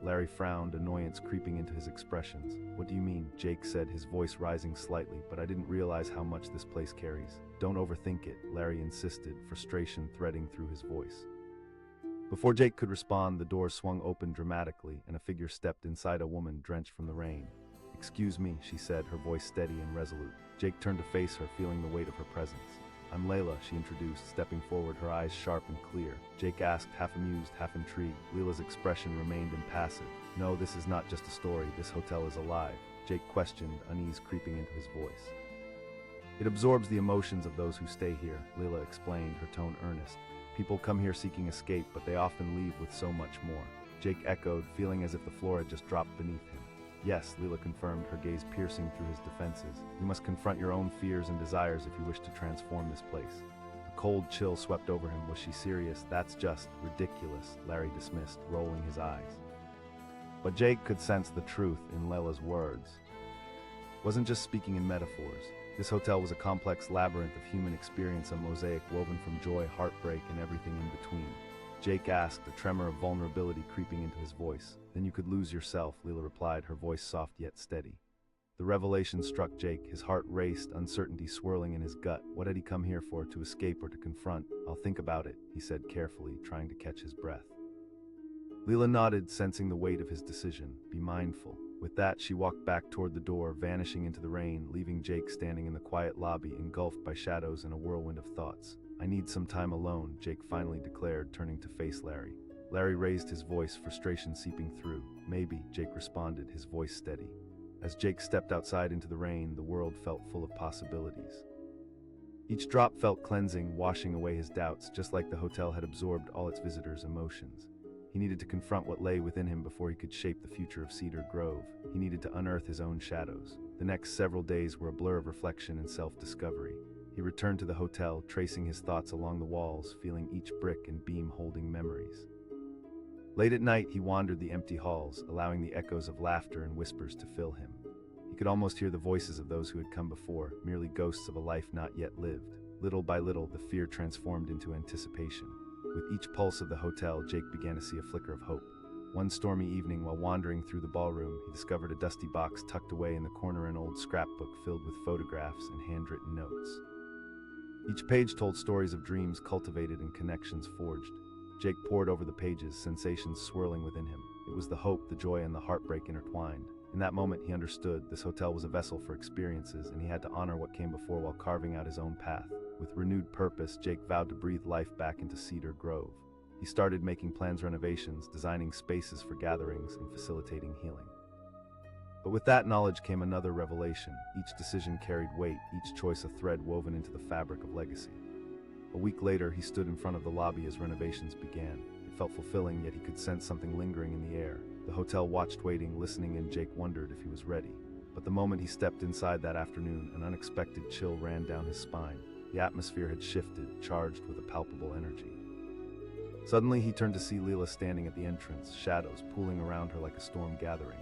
Larry frowned, annoyance creeping into his expressions. "What do you mean?" Jake said, his voice rising slightly, "but I didn't realize how much this place carries." "Don't overthink it," Larry insisted, frustration threading through his voice. Before Jake could respond, the door swung open dramatically, and a figure stepped inside, a woman drenched from the rain. "Excuse me," she said, her voice steady and resolute. Jake turned to face her, feeling the weight of her presence. "I'm Layla," she introduced, stepping forward, her eyes sharp and clear. Jake asked, half amused, half intrigued. Layla's expression remained impassive. "No, this is not just a story. This hotel is alive," Jake questioned, unease creeping into his voice. "It absorbs the emotions of those who stay here," Layla explained, her tone earnest. "People come here seeking escape, but they often leave with so much more." Jake echoed, feeling as if the floor had just dropped beneath him. "Yes," Layla confirmed, her gaze piercing through his defenses. "You must confront your own fears and desires if you wish to transform this place." A cold chill swept over him. Was she serious? "That's just ridiculous," Larry dismissed, rolling his eyes. But Jake could sense the truth in Layla's words. Wasn't just speaking in metaphors. This hotel was a complex labyrinth of human experience, a mosaic woven from joy, heartbreak, and everything in between. Jake asked, a tremor of vulnerability creeping into his voice. "Then you could lose yourself," Layla replied, her voice soft yet steady. The revelation struck Jake. His heart raced, uncertainty swirling in his gut. What had he come here for, to escape or to confront? "I'll think about it," he said carefully, trying to catch his breath. Layla nodded, sensing the weight of his decision. "Be mindful." With that, she walked back toward the door, vanishing into the rain, leaving Jake standing in the quiet lobby, engulfed by shadows and a whirlwind of thoughts. "I need some time alone," Jake finally declared, turning to face Larry. Larry raised his voice, frustration seeping through. "Maybe," Jake responded, his voice steady. As Jake stepped outside into the rain, the world felt full of possibilities. Each drop felt cleansing, washing away his doubts, just like the hotel had absorbed all its visitors' emotions. He needed to confront what lay within him before he could shape the future of Cedar Grove. He needed to unearth his own shadows. The next several days were a blur of reflection and self-discovery. He returned to the hotel, tracing his thoughts along the walls, feeling each brick and beam holding memories. Late at night, he wandered the empty halls, allowing the echoes of laughter and whispers to fill him. He could almost hear the voices of those who had come before, merely ghosts of a life not yet lived. Little by little, the fear transformed into anticipation. With each pulse of the hotel, Jake began to see a flicker of hope. One stormy evening, while wandering through the ballroom, he discovered a dusty box tucked away in the corner, an old scrapbook filled with photographs and handwritten notes. Each page told stories of dreams cultivated and connections forged. Jake pored over the pages, sensations swirling within him. It was the hope, the joy, and the heartbreak intertwined. In that moment, he understood this hotel was a vessel for experiences, and he had to honor what came before while carving out his own path. With renewed purpose, Jake vowed to breathe life back into Cedar Grove. He started making plans, renovations, designing spaces for gatherings, and facilitating healing. But with that knowledge came another revelation. Each decision carried weight, each choice a thread woven into the fabric of legacy. A week later, he stood in front of the lobby as renovations began. It felt fulfilling, yet he could sense something lingering in the air. The hotel watched, waiting, listening, and Jake wondered if he was ready. But the moment he stepped inside that afternoon, an unexpected chill ran down his spine. The atmosphere had shifted, charged with a palpable energy. Suddenly, he turned to see Layla standing at the entrance, shadows pooling around her like a storm gathering.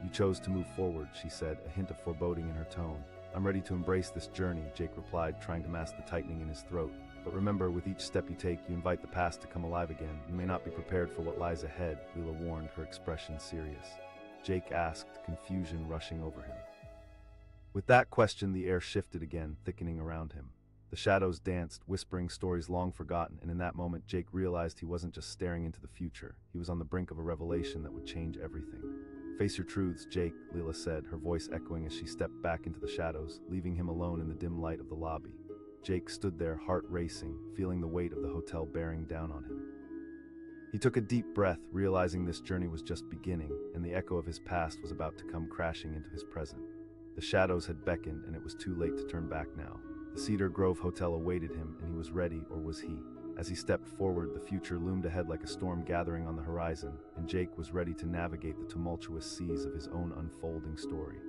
"You chose to move forward," she said, a hint of foreboding in her tone. "I'm ready to embrace this journey," Jake replied, trying to mask the tightening in his throat. "But remember, with each step you take, you invite the past to come alive again. You may not be prepared for what lies ahead," Layla warned, her expression serious. Jake asked, confusion rushing over him. With that question, the air shifted again, thickening around him. The shadows danced, whispering stories long forgotten, and in that moment, Jake realized he wasn't just staring into the future. He was on the brink of a revelation that would change everything. "Face your truths, Jake," Layla said, her voice echoing as she stepped back into the shadows, leaving him alone in the dim light of the lobby. Jake stood there, heart racing, feeling the weight of the hotel bearing down on him. He took a deep breath, realizing this journey was just beginning, and the echo of his past was about to come crashing into his present. The shadows had beckoned, and it was too late to turn back now. The Cedar Grove Hotel awaited him, and he was ready, or was he? As he stepped forward, the future loomed ahead like a storm gathering on the horizon, and Jake was ready to navigate the tumultuous seas of his own unfolding story.